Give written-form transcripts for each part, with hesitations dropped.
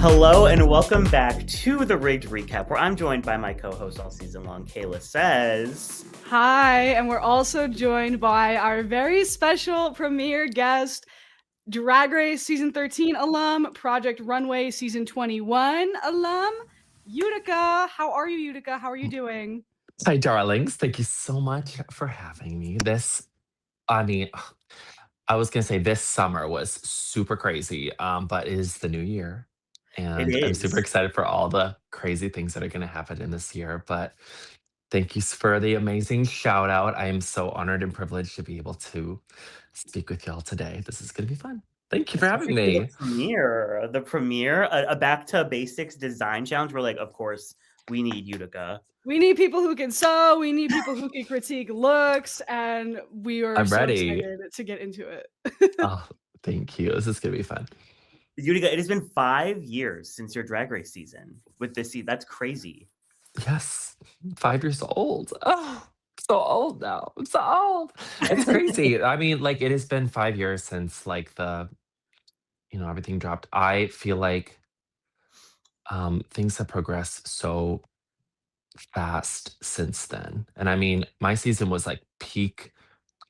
Hello and welcome back to the Rigged Recap, where I'm joined by my co-host all season long, Kayla Says. Hi, and we're also joined by our very special premiere guest, Drag Race Season 13 alum, Project Runway Season 21 alum, Utica. How are you, Utica? How are you doing? Hi, darlings. Thank you so much for having me. I mean, I was gonna say this summer was super crazy, but it is the new year, It and I'm super is. excited for all the crazy things that are gonna happen in this year. But thank you for the amazing shout out. I am so honored and privileged to be able to speak with y'all today. This is gonna be fun. Thank you for having Especially for the me. premiere. The premiere, a back to basics design challenge. We're like, of course, we need Utica. We need people who can sew, we need people who can critique looks, and we are I'm so ready. excited to get into it. Oh, thank you. This is gonna be fun. Utica, it has been 5 years since your Drag Race season with this season. That's crazy. Yes, 5 years old. Oh, so old now. I'm so old. It's crazy. I mean, like, it has been 5 years since, like, everything dropped. I feel like, things have progressed so fast since then, and I mean, my season was, like, peak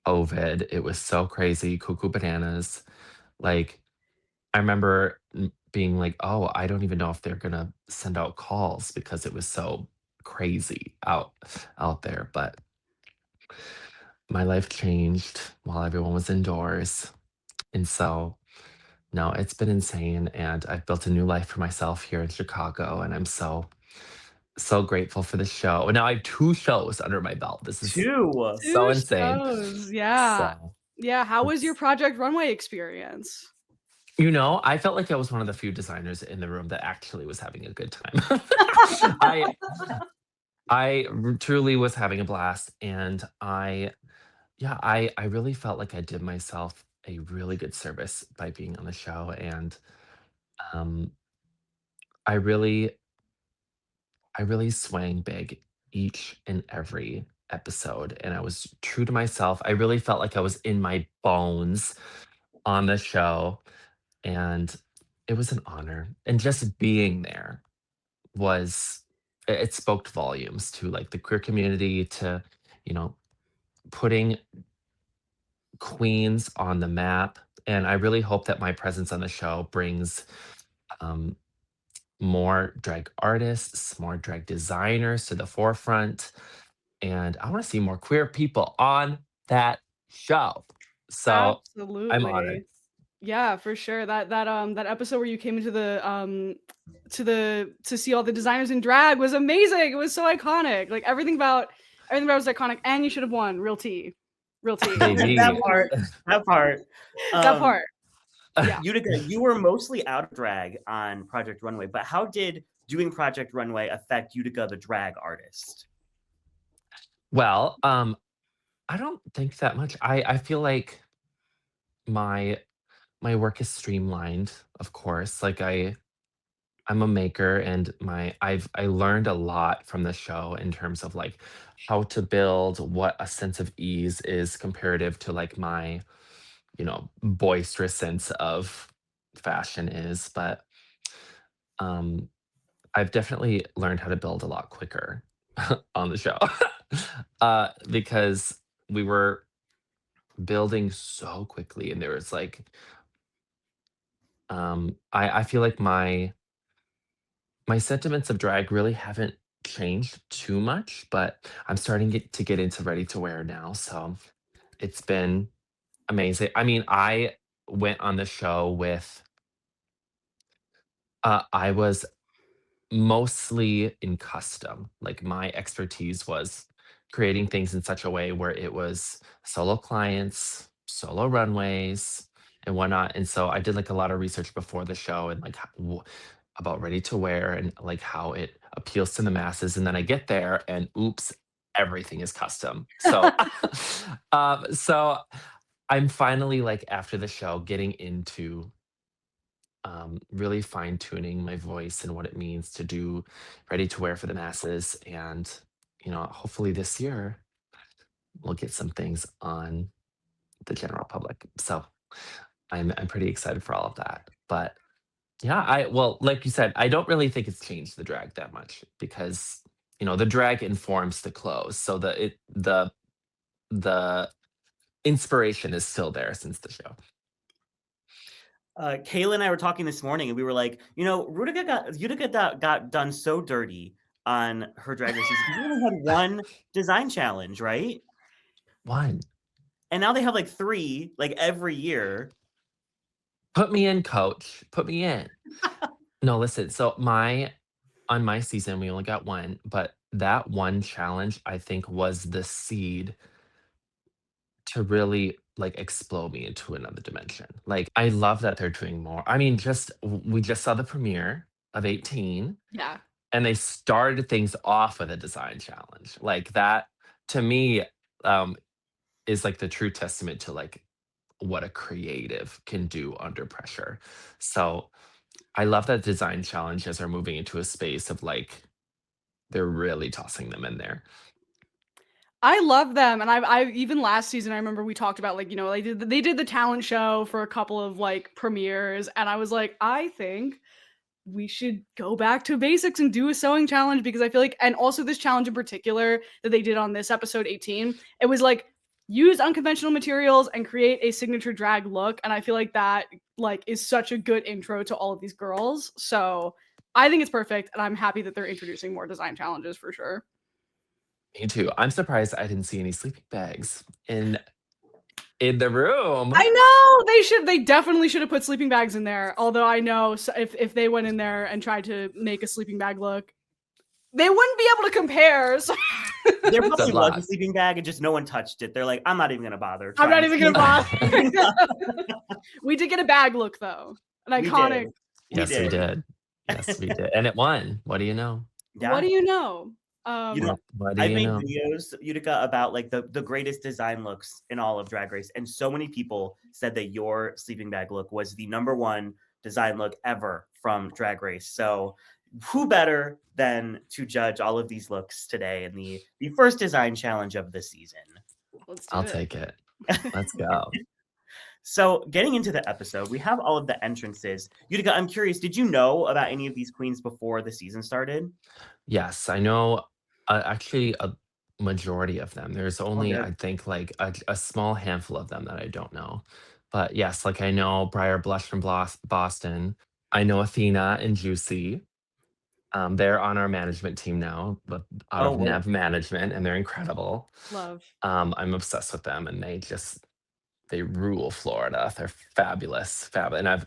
COVID. It was so crazy, cuckoo bananas. Like, I remember being like, "Oh, I don't even know if they're gonna send out calls," because it was so crazy out there, but my life changed while everyone was indoors. And so, no, it's been insane. And I've built a new life for myself here in Chicago. And I'm so grateful for the show. And now I have two shows under my belt. This is Two. so 2 insane. shows, yeah. So, Yeah, how was your it's, Project Runway experience? I felt like I was one of the few designers in the room that actually was having a good time. I truly was having a blast. And I really felt like I did myself a really good service by being on the show, and, um, I really I really swang big each and every episode, and I was true to myself. I really felt like I was in my bones on the show, and it was an honor, and just being there was it spoke volumes to, like, the queer community, to, you know, putting queens on the map, and I really hope that my presence on the show brings um, more drag artists, more drag designers to the forefront, and I want to see more queer people on that show. So I'm honored. Absolutely. Yeah, for sure. That episode where you came into to see all the designers in drag was amazing. It was so iconic. Like everything about it was iconic, and you should have won. Real tea. Real tea. That Baby. part. That part. That Um, part. Yeah. Utica, you were mostly out of drag on Project Runway, but how did doing Project Runway affect Utica, the drag artist? Well, I don't think that much. I feel like my my work is streamlined, of course. Like I'm a maker, and I learned a lot from the show in terms of, like, how to build what a sense of ease is comparative to, like, my, boisterous sense of fashion is. But um I've definitely learned how to build a lot quicker on the show. Because we were building so quickly, and there was, like, I feel like my sentiments of drag really haven't changed too much, but I'm starting to get into ready to wear now. So it's been amazing. I mean, I went on the show with, I was mostly in custom. Like, my expertise was creating things in such a way where it was solo clients, solo runways, and whatnot. And so I did, like, a lot of research before the show, and, like, about ready to wear, and, like, how it appeals to the masses. And then I get there and oops, everything is custom. So so I'm finally, like, after the show, getting into really fine tuning my voice and what it means to do ready to wear for the masses. And, hopefully this year we'll get some things on the general public. So I'm pretty excited for all of that. But Yeah, I well, like you said, I don't really think it's changed the drag that much because the drag informs the clothes, so the inspiration is still there since the show. Kayla and I were talking this morning, and we were like, Utica got done so dirty on her Drag Race season. We only had one design challenge, right? One. And now they have like 3, like every year. Put me in, coach. Put me in. No, listen. So on my season, we only got one, but that one challenge I think was the seed to really like explode me into another dimension. Like I love that they're doing more. I mean, we just saw the premiere of 18 Yeah. and they started things off with a design challenge. Like that to me um is like the true testament to like what a creative can do under pressure. So I love that design challenges are moving into a space of like they're really tossing them in there. I love them, and I even last season I remember we talked about like they did the talent show for a couple of like premieres, and I was like I think we should go back to basics and do a sewing challenge because I feel like, and also this challenge in particular that they did on this episode 18, it was like use unconventional materials and create a signature drag look, and I feel like that like is such a good intro to all of these girls. So I think it's perfect, and I'm happy that they're introducing more design challenges for sure. Me too. I'm surprised I didn't see any sleeping bags in the room. I know they definitely should have put sleeping bags in there. Although I know if they went in there and tried to make a sleeping bag look, they wouldn't be able to compare. So. There It's a probably was a lot. sleeping bag and just no one touched it. They're like, I'm not even gonna bother. I'm not trying even gonna to- bother. We did get a bag look though, an We iconic. did. Yes, we did. Yes, we did. And it won. What do you know? Yeah. What do you know? You know, What do I've you made know? videos, Utica, about like the greatest design looks in all of Drag Race, and so many people said that your sleeping bag look was the #1 design look ever from Drag Race. So, who better than to judge all of these looks today in the first design challenge of the season? Let's do I'll it. take it. Let's go. So, getting into the episode, we have all of the entrances. Utica, I'm curious, did you know about any of these queens before the season started? Yes, I know actually a majority of them. There's Oh, only, good. I think, like a small handful of them that I don't know. But yes, like I know Briar Blush from Boston. I know Athena and Juicy. They're on our management team now, but out Oh, of word. Nev Management, and they're incredible. Love. I'm obsessed with them, and they rule Florida. They're fabulous, and I've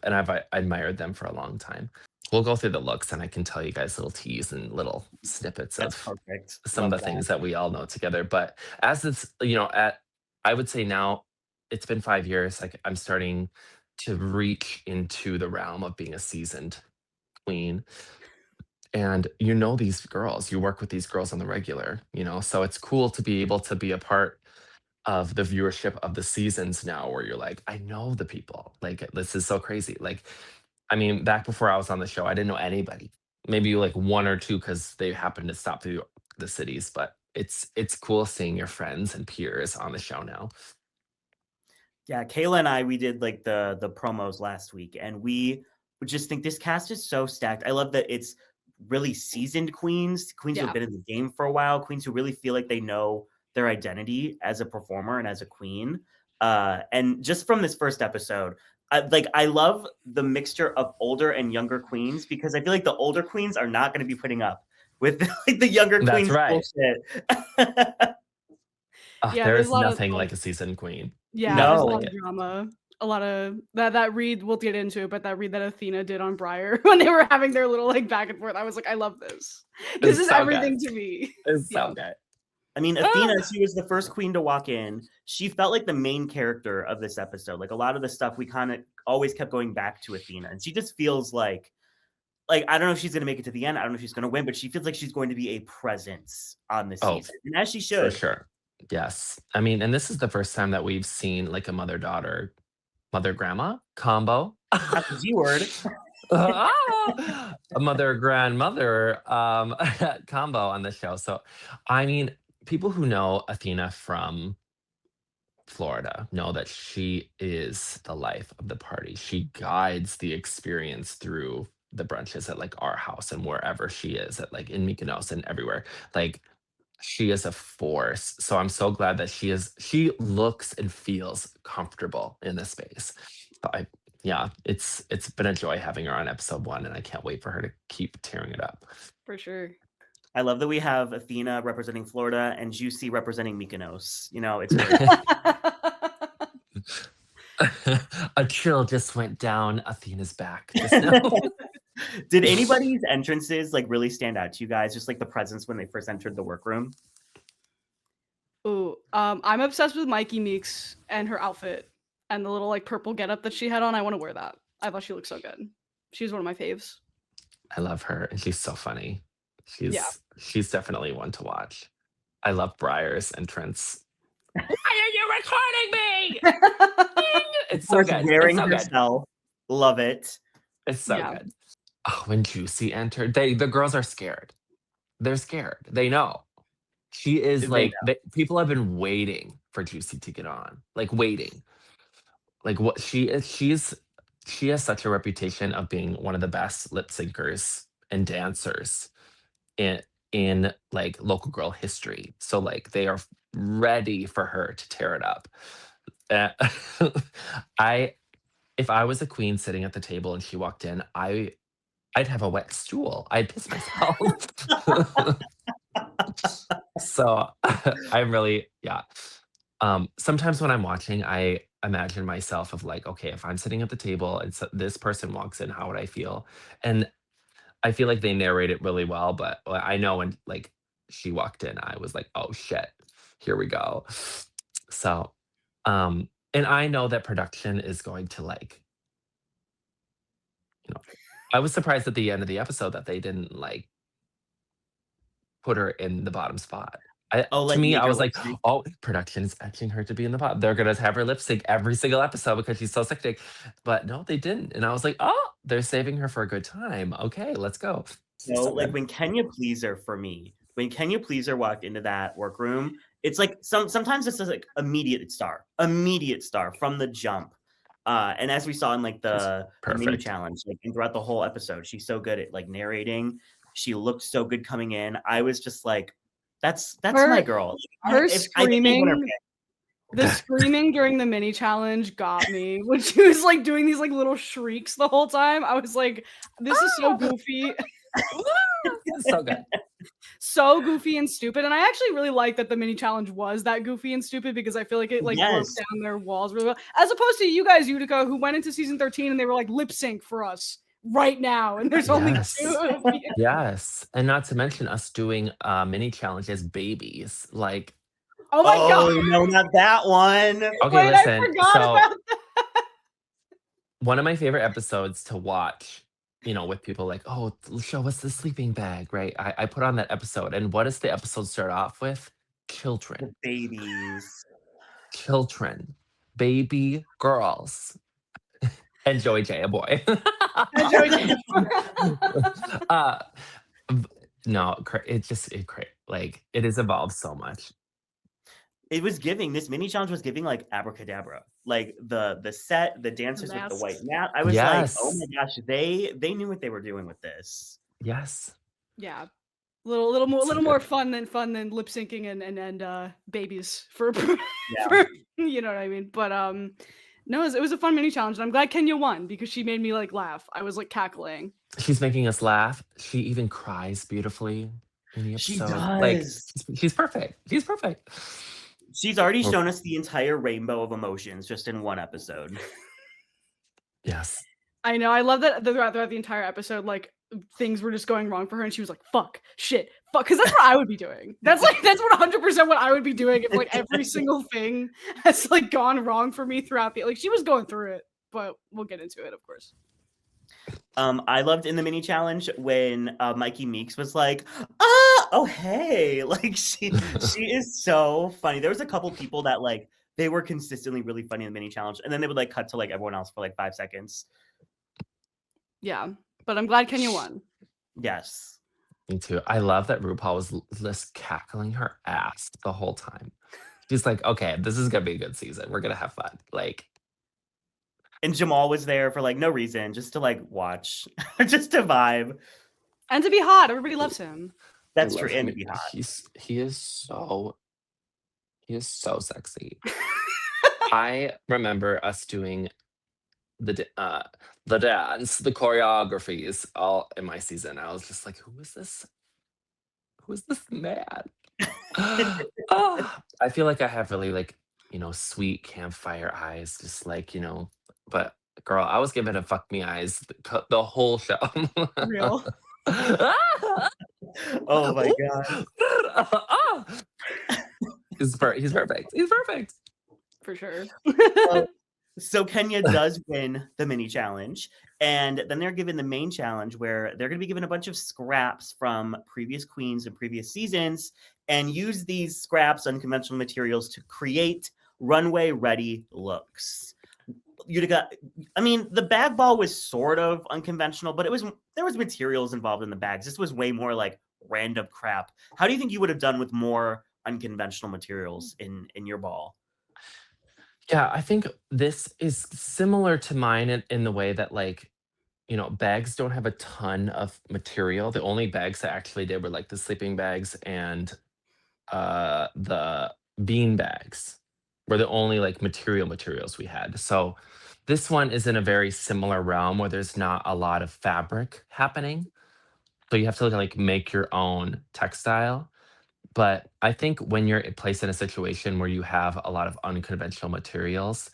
admired them for a long time. We'll go through the looks, and I can tell you guys little teas and little snippets That's of perfect. some of Love the that. things that we all know together. But as it's I would say now it's been 5 years. Like I'm starting to reach into the realm of being a seasoned queen, and these girls, you work with these girls on the regular, so it's cool to be able to be a part of the viewership of the seasons now where you're like, I know the people. Like this is so crazy. Like, I mean, back before I was on the show, I didn't know anybody. Maybe like one or two because they happened to stop through the cities, but it's cool seeing your friends and peers on the show now. Yeah, Kayla and I, we did like the promos last week, and we just think this cast is so stacked. I love that it's really seasoned queens who Yeah. have been in the game for a while, queens who really feel like they know their identity as a performer and as a queen. And just from this first episode, I love the mixture of older and younger queens because I feel like the older queens are not going to be putting up with like the younger That's queens right. bullshit. Yeah, There there's a is lot of nothing like a seasoned queen. yeah, there's a Nothing No. lot like of it. drama. A lot of that read we'll get into it, but that read that Athena did on Briar when they were having their little like back and forth. I was like, I love this. This It's is so good. everything to me. It's Yeah. so good. I mean, Ah! Athena, she was the first queen to walk in. She felt like the main character of this episode. Like a lot of the stuff we kind of always kept going back to Athena. And she just feels like I don't know if she's going to make it to the end. I don't know if she's going to win, but she feels like she's going to be a presence on the Oh, season. And as she for should. sure. Yes. I mean, and this is the first time that we've seen like a mother-daughter, mother-grandma combo. That's the G word. A mother-grandmother combo on the show. So, I mean, people who know Athena from Florida know that she is the life of the party. She guides the experience through the brunches at like our house and wherever she is at like in Mykonos and everywhere. Like she is a force. So I'm so glad that she looks and feels comfortable in this space. So yeah, it's been a joy having her on episode 1 and I can't wait for her to keep tearing it up. For sure. I love that we have Athena representing Florida and Juicy representing Mykonos. You know, it's great. A chill just went down Athena's back just now. Did anybody's entrances like really stand out to you guys? Just like the presence when they first entered the workroom? Ooh, I'm obsessed with Mikey Meeks and her outfit and the little like purple getup that she had on. I want to wear that. I thought she looked so good. She's one of my faves. I love her and she's so funny. Yeah. She's definitely one to watch. I love Briar's entrance. Why are you recording me? It's so good. Wearing It's so good. herself. Love it. It's so good. Oh, when Juicy entered, the girls are scared. They're scared. They know. She is like people have been waiting for Juicy to get on. Like waiting. Like what she is, she has such a reputation of being one of the best lip syncers and dancers in like local girl history. So like they are ready for her to tear it up. If I was a queen sitting at the table and she walked in, I'd have a wet stool. I'd piss myself. So I'm really, yeah. Sometimes when I'm watching, I imagine myself of like, okay, if I'm sitting at the table and this person walks in, how would I feel? And I feel like they narrate it really well, but I know when like she walked in, I was like, oh shit, here we go. So, and I know that production is going to like, you know, I was surprised at the end of the episode that they didn't like put her in the bottom spot. To me, I was like, oh, production is etching her to be in the bottom. They're gonna have her lip sync every single episode because she's so sickening. But no, they didn't. And I was like, oh, they're saving her for a good time. Okay, let's go. So like when Kenya Pleaser for me, when Kenya Pleaser walked into that workroom, it's like sometimes it's just like immediate star from the jump. And as we saw in like the mini challenge, like and throughout the whole episode, she's so good at like narrating. She looked so good coming in. I was just like, that's my girl. Her screaming, the screaming during the mini challenge got me. When she was like doing these like little shrieks the whole time, I was like, this is so goofy. So good. So goofy and stupid. And I actually really like that the mini challenge was that goofy and stupid because I feel like it like broke down their walls really well. As opposed to you guys, Utica, who went into season 13 and they were like lip sync for us right now. And there's only 2 of you. Yes. And not to mention us doing mini challenge as babies. Like, oh my god. No, not that one. Okay, wait, listen. I forgot about that. One of my favorite episodes to watch, you know, with people like, oh, show us the sleeping bag, right? I put on that episode. And what does the episode start off with? Children. The babies. Children. Baby girls. And Joey J, a boy. No, it like it has evolved so much. It was giving, this mini challenge was giving like abracadabra, like the set, the dancers with the white mat. I was like, oh my gosh, they knew what they were doing with this. Yes. Yeah. Little more fun than lip syncing and babies for you know what I mean. But no, it was a fun mini challenge, and I'm glad Kenya won because she made me like laugh. I was like cackling. She's making us laugh. She even cries beautifully in the episode. She does. Like she's perfect. She's perfect. She's already shown us the entire rainbow of emotions just in one episode. Yes. I know. I love that throughout the entire episode, like things were just going wrong for her, and she was like, "Fuck, shit, fuck," because that's what I would be doing. That's 100% what I would be doing if like every single thing has like gone wrong for me throughout the. Like she was going through it, but we'll get into it, of course. I loved in the mini challenge when Mikey Meeks was like, oh hey, like she is so funny. There was a couple people that like they were consistently really funny in the mini challenge, and then they would like cut to like everyone else for like 5 seconds. Yeah, but I'm glad Kenya won. Yes, me too. I love that RuPaul was just cackling her ass the whole time. She's like, okay, this is gonna be a good season. We're gonna have fun. Like, And Jamal was there for like no reason, just to like watch, just to vibe. And to be hot, everybody loves him. I That's true, love and him. to be hot. He is so sexy. I remember us doing the dance, the choreographies all in my season. I was just like, who is this? Who is this man? I feel like I have really like, sweet campfire eyes, just like, but girl, I was giving a fuck me eyes the whole show. Real. Oh my god. He's perfect. He's perfect. For sure. Well, so Kenya does win the mini challenge, and then they're given the main challenge where they're going to be given a bunch of scraps from previous queens and previous seasons and use these scraps, unconventional materials, to create runway ready looks. Utica, I mean, the bag ball was sort of unconventional, but there was materials involved in the bags. This was way more like random crap. How do you think you would have done with more unconventional materials in your ball? Yeah, I think this is similar to mine in the way that like, bags don't have a ton of material. The only bags I actually did were like the sleeping bags and the bean bags were the only like materials we had. So this one is in a very similar realm where there's not a lot of fabric happening. So you have to like make your own textile. But I think when you're placed in a situation where you have a lot of unconventional materials,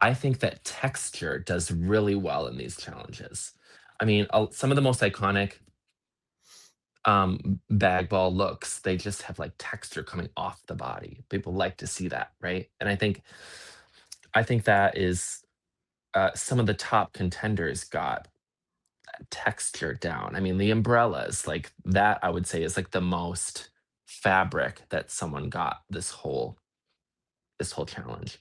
I think that texture does really well in these challenges. I mean, some of the most iconic bag ball looks, they just have like texture coming off the body. People like to see that, right? And I think that is some of the top contenders got that texture down. I mean, the umbrellas, like that, I would say is like the most fabric that someone got this whole challenge.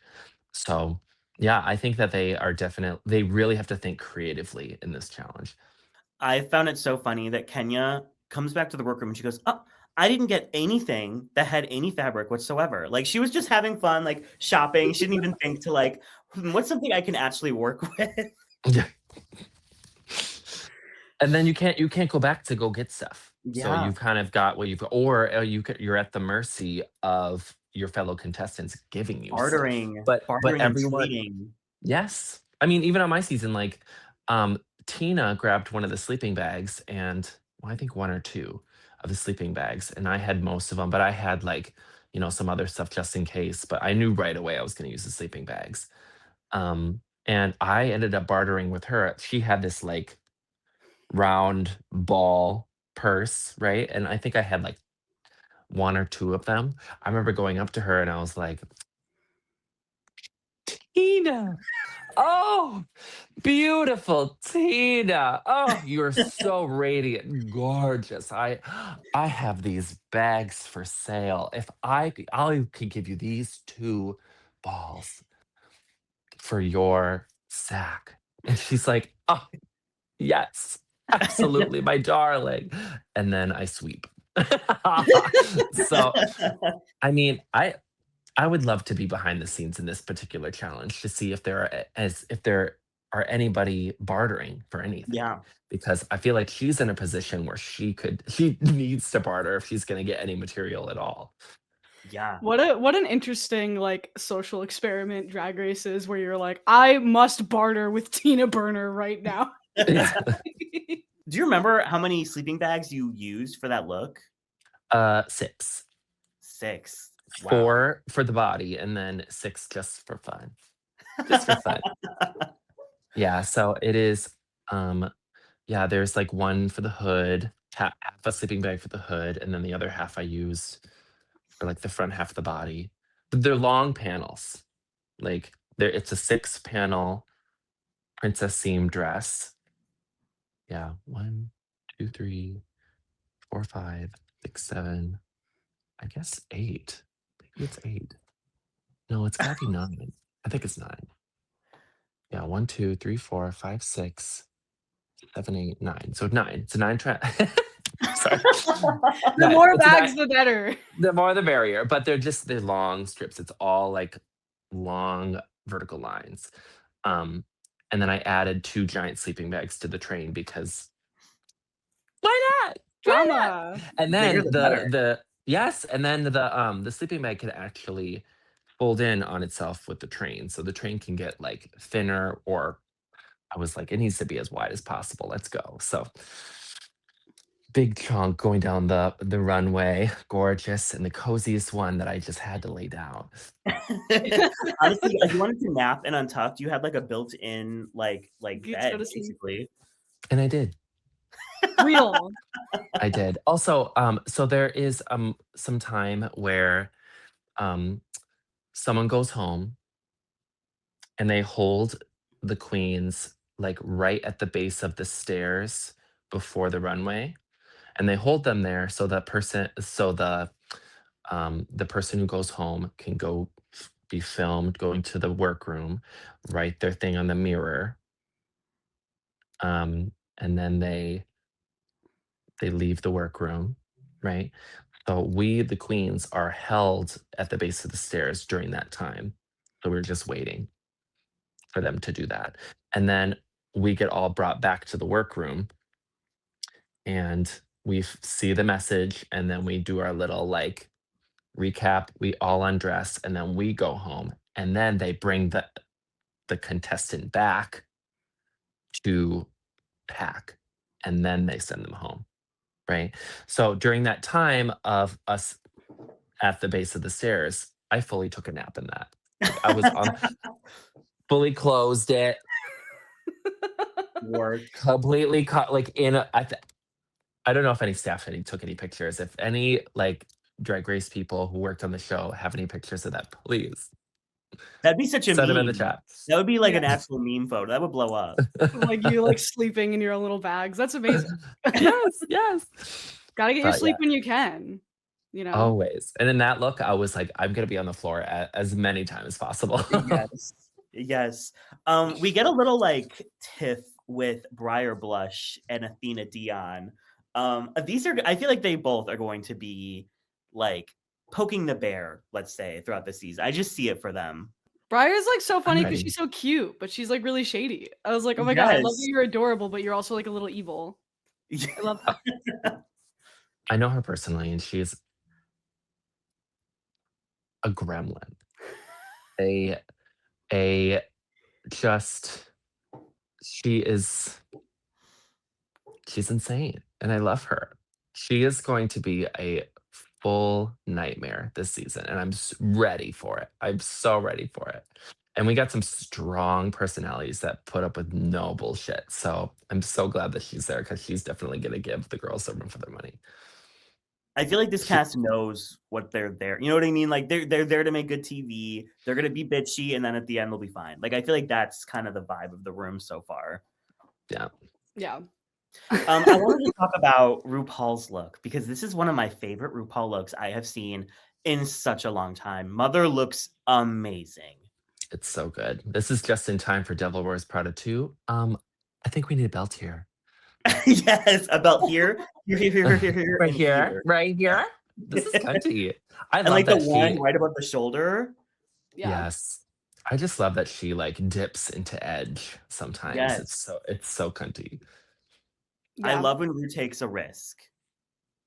So yeah, I think that they really have to think creatively in this challenge. I found it so funny that Kenya comes back to the workroom and she goes, "Oh, I didn't get anything that had any fabric whatsoever." Like she was just having fun, like shopping. She didn't even think to like, what's something I can actually work with? Yeah. And then you can't go back to go get stuff. So Yeah, you've kind of got what you've got, or you're at the mercy of your fellow contestants giving you stuff. But bartering and everyone, trading. yes. I mean, even on my season, like um Tina grabbed one of the sleeping bags and well, I think one or two of the sleeping bags, and I had most of them, but I had like, some other stuff just in case. But I knew right away I was gonna use the sleeping bags. And I ended up bartering with her. She had this like round ball purse, right? And I think I had like one or two of them. I remember going up to her and I was like, Tina, oh, beautiful Tina. Oh, you're so radiant, gorgeous. I have these bags for sale. If I could give you these two balls for your sack. And she's like, oh, yes, absolutely, my darling. And then I sweep. So, I mean, I would love to be behind the scenes in this particular challenge to see if there are anybody bartering for anything. Yeah, Because I feel like she's in a position where she needs to barter if she's gonna get any material at all. yeah. What an interesting like social experiment Drag Race is where you're like, I must barter with Tina Burner right now. Do you remember how many sleeping bags you used for that look? 6. 6. Wow. 4 for the body and then 6 just for fun. Just for fun. Yeah, so it is, yeah, there's like one for the hood, half a sleeping bag for the hood, and then the other half I used for like the front half of the body. But they're long panels. Like it's a 6-panel princess seam dress. Yeah, 1, 2, 3, 4, 5, 6, 7. I guess 8. Maybe it's 8. No, it's gotta be 9. I think it's 9. Yeah, 1, 2, 3, 4, 5, 6, 7, 8, 9. So 9. It's a 9 track. Sorry. The more So bags, the better. the more the merrier, but they're long strips. It's all like long vertical lines. Um, and then I added 2 giant sleeping bags to the train because why not? Why not? Drama. And Bigger then the better. the sleeping bag can actually fold in on itself with the train. So the train can get like thinner, or I was like, it needs to be as wide as possible. Let's go. So big chunk going down the runway, gorgeous, and the coziest one that I just had to lay down. Honestly, if you wanted to nap and untucked, you had like a built-in like Good to go bed, to sleep. basically. And I did. Real. I did. Also, so there is some time where um someone goes home and they hold the queens like right at the base of the stairs before the runway, and they hold them there so the person who goes home can go be filmed going to the workroom, write their thing on the mirror, and then they leave the workroom, right? So we, the queens, are held at the base of the stairs during that time. So we're just waiting for them to do that. And then we get all brought back to the workroom and we see the message, and then we do our little like recap. We all undress and then we go home. And then they bring the contestant back to pack, and then they send them home. Right. So during that time of us at the base of the stairs, I fully took a nap in that. Like I was on fully closed it, Work. completely cut like I don't know if any staff took any pictures. If any like Drag Race people who worked on the show have any pictures of that, please That'd be such a send them in the meme. chat. That would be like Yeah. an actual meme photo. That would blow up. Like you like sleeping in your own little bags. That's amazing. Yes. Gotta get your But sleep yeah, when you can. You know? always. And in that look, I was like, I'm gonna be on the floor as many times as possible. Yes. Yes. We get a little like tiff with Briar Blush and Athena Dion. These are I feel like they both are going to be like poking the bear, let's say, throughout the season. I just see it for them. Briar's like so I'm funny because ready. she's so cute, but she's like really shady. I was like, oh my god, I love that Yes. you're adorable, but you're also like a little evil. I love that. I know her personally, and she's a gremlin. A just she's insane, and I love her. She is going to be a full nightmare this season, and I'm ready for it. I'm so ready for it. And we got some strong personalities that put up with no bullshit. So I'm so glad that she's there because she's definitely going to give the girls a run for their money. I feel like this cast knows what they're there. You know what I mean? Like they're there to make good TV. They're gonna be bitchy, and then at the end they'll be fine. Like I feel like that's kind of the vibe of the room so far. Yeah. Yeah. I wanted to talk about RuPaul's look because this is one of my favorite RuPaul looks I have seen in such a long time. Mother looks amazing. It's so good. This is just in time for Devil Wears Prada 2. I think we need a belt here. Yes, a belt here, here, Right and here. Right here. This is cunty. I and love like the that one she right above the shoulder. Yeah. Yes. I just love that she like dips into edge sometimes. Yes. It's so cunty. I Yeah. love when Ru takes a risk.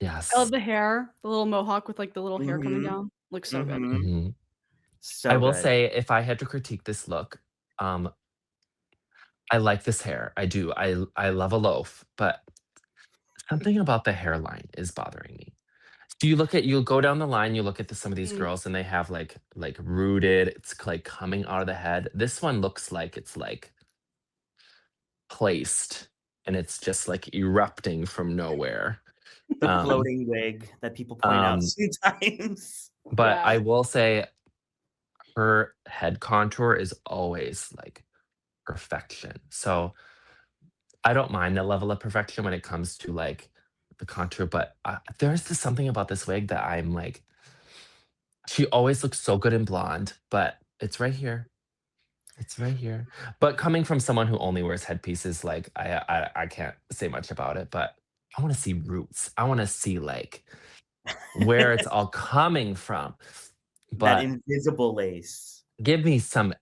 Yes. I love the hair, the little mohawk with like the little hair coming Mhm. down. Looks so good. Mhm. Mhm. So I will good. say, if I had to critique this look, I like this hair. I do. I love a loaf, but something about the hairline is bothering me. Do you'll go down the line, you look at some of these Mm. girls and they have like rooted, it's like coming out of the head. This one looks like it's like placed and it's just like erupting from nowhere. The Um, floating wig that people point out um, sometimes. but Yeah. I will say her head contour is always like perfection. So I don't mind the level of perfection when it comes to like the contour, but there's just something about this wig that I'm like, she always looks so good in blonde, but it's right here. It's right here. But coming from someone who only wears headpieces, like I can't say much about it, but I want to see roots. I want to see like where it's all coming from. That But invisible lace. give me some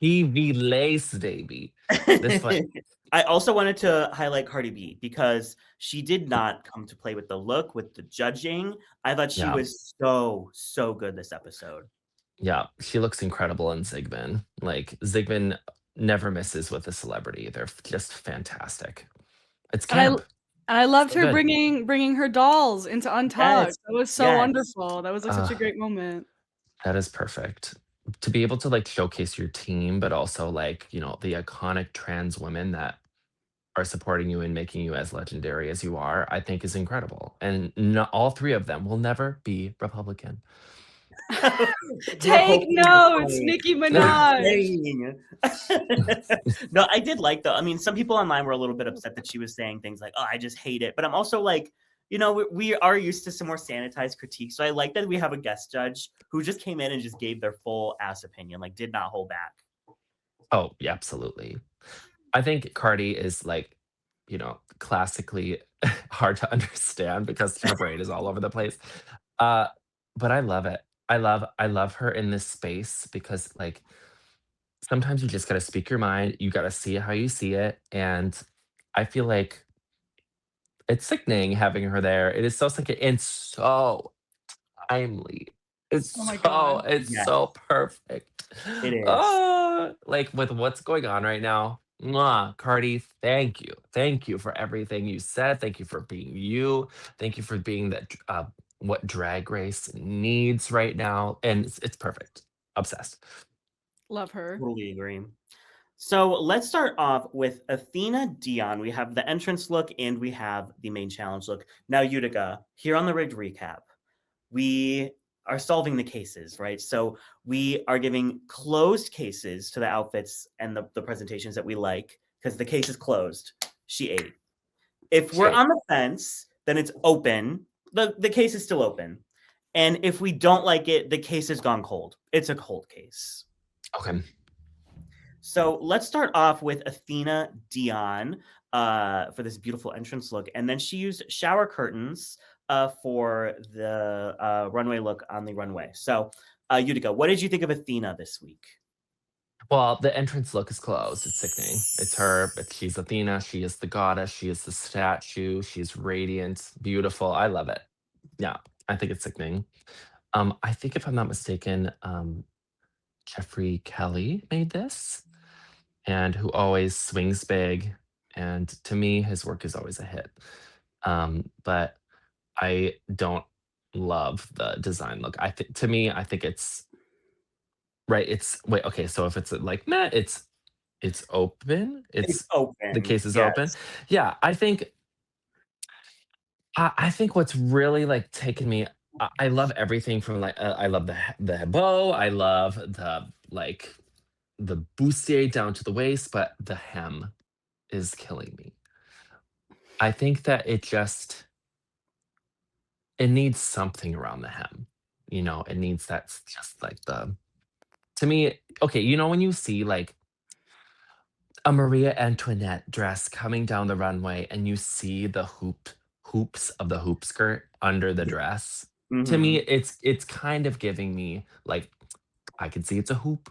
TV lace, baby. This one, I also wanted to highlight Cardi B because she did not come to play with the look, with the judging. I thought she yeah, was so good this episode. yeah. She looks incredible in Zygmunt. Like Zygmunt never misses with a celebrity. They're just fantastic. It's And I camp. and I loved So her good. bringing her dolls into Yes, Untucked. That was so yes. wonderful. That was like such a Uh, great moment. that is perfect. To be able to like showcase your team, but also like, the iconic trans women that are supporting you and making you as legendary as you are, I think is incredible. And no, all three of them will never be Republican. You're Take hoping to notes, say. Nicki You're Minaj. saying. No, I did like though. I mean, some people online were a little bit upset that she was saying things like, "Oh, I just hate it," but I'm also like, we are used to some more sanitized critiques, so I like that we have a guest judge who just came in and just gave their full ass opinion, like did not hold back. Oh, yeah, absolutely. I think Cardi is like, classically hard to understand because her brain is all over the place. Uh, but I love it. I love her in this space because like sometimes you just gotta speak your mind. You gotta see it how you see it. And I feel like it's sickening having her there. It is so sickening and so timely. Oh my So god. it's Yes, so perfect. it is. Like with what's going on right now. Mwah, Cardi, thank you. Thank you for everything you said. Thank you for being you. Thank you for being that what Drag Race needs right now. And it's perfect. Obsessed. Love her. Totally agree. So let's start off with Athena Dion. We have the entrance look and we have the main challenge look. Now, Utica, here on the rigged recap, we are solving the cases, right? So we are giving closed cases to the outfits and the presentations that we like because the case is closed. She ate. If we're Shade. on the fence, then it's open. The case is still open. And if we don't like it, the case has gone cold. It's a cold case. Okay. So let's start off with Athena Dion for this beautiful entrance look. And then she used shower curtains for the runway look on the runway. So, Utica, what did you think of Athena this week? Well, the entrance look is closed. It's sickening. It's her, but she's Athena. She is the goddess. She is the statue. She's radiant, beautiful. I love it. Yeah, I think it's sickening. I think if I'm not mistaken, Jeffrey Kelly made this, and who always swings big. And to me, his work is always a hit. But I don't love the design look. To me, I think it's right. It's wait, okay. So if it's like meh, it's open. It's The open. case is open. Yes. Yeah, I think what's really like taken me. I love everything from like I love the bow. I love the like the bustier down to the waist, but the hem is killing me. I think that it needs something around the hem. It needs that's just like the to me. Okay, when you see like a Maria Antoinette dress coming down the runway and you see the hoops of the hoop skirt under the dress. To me, Mm-hmm. it's kind of giving me like I can see it's a hoop.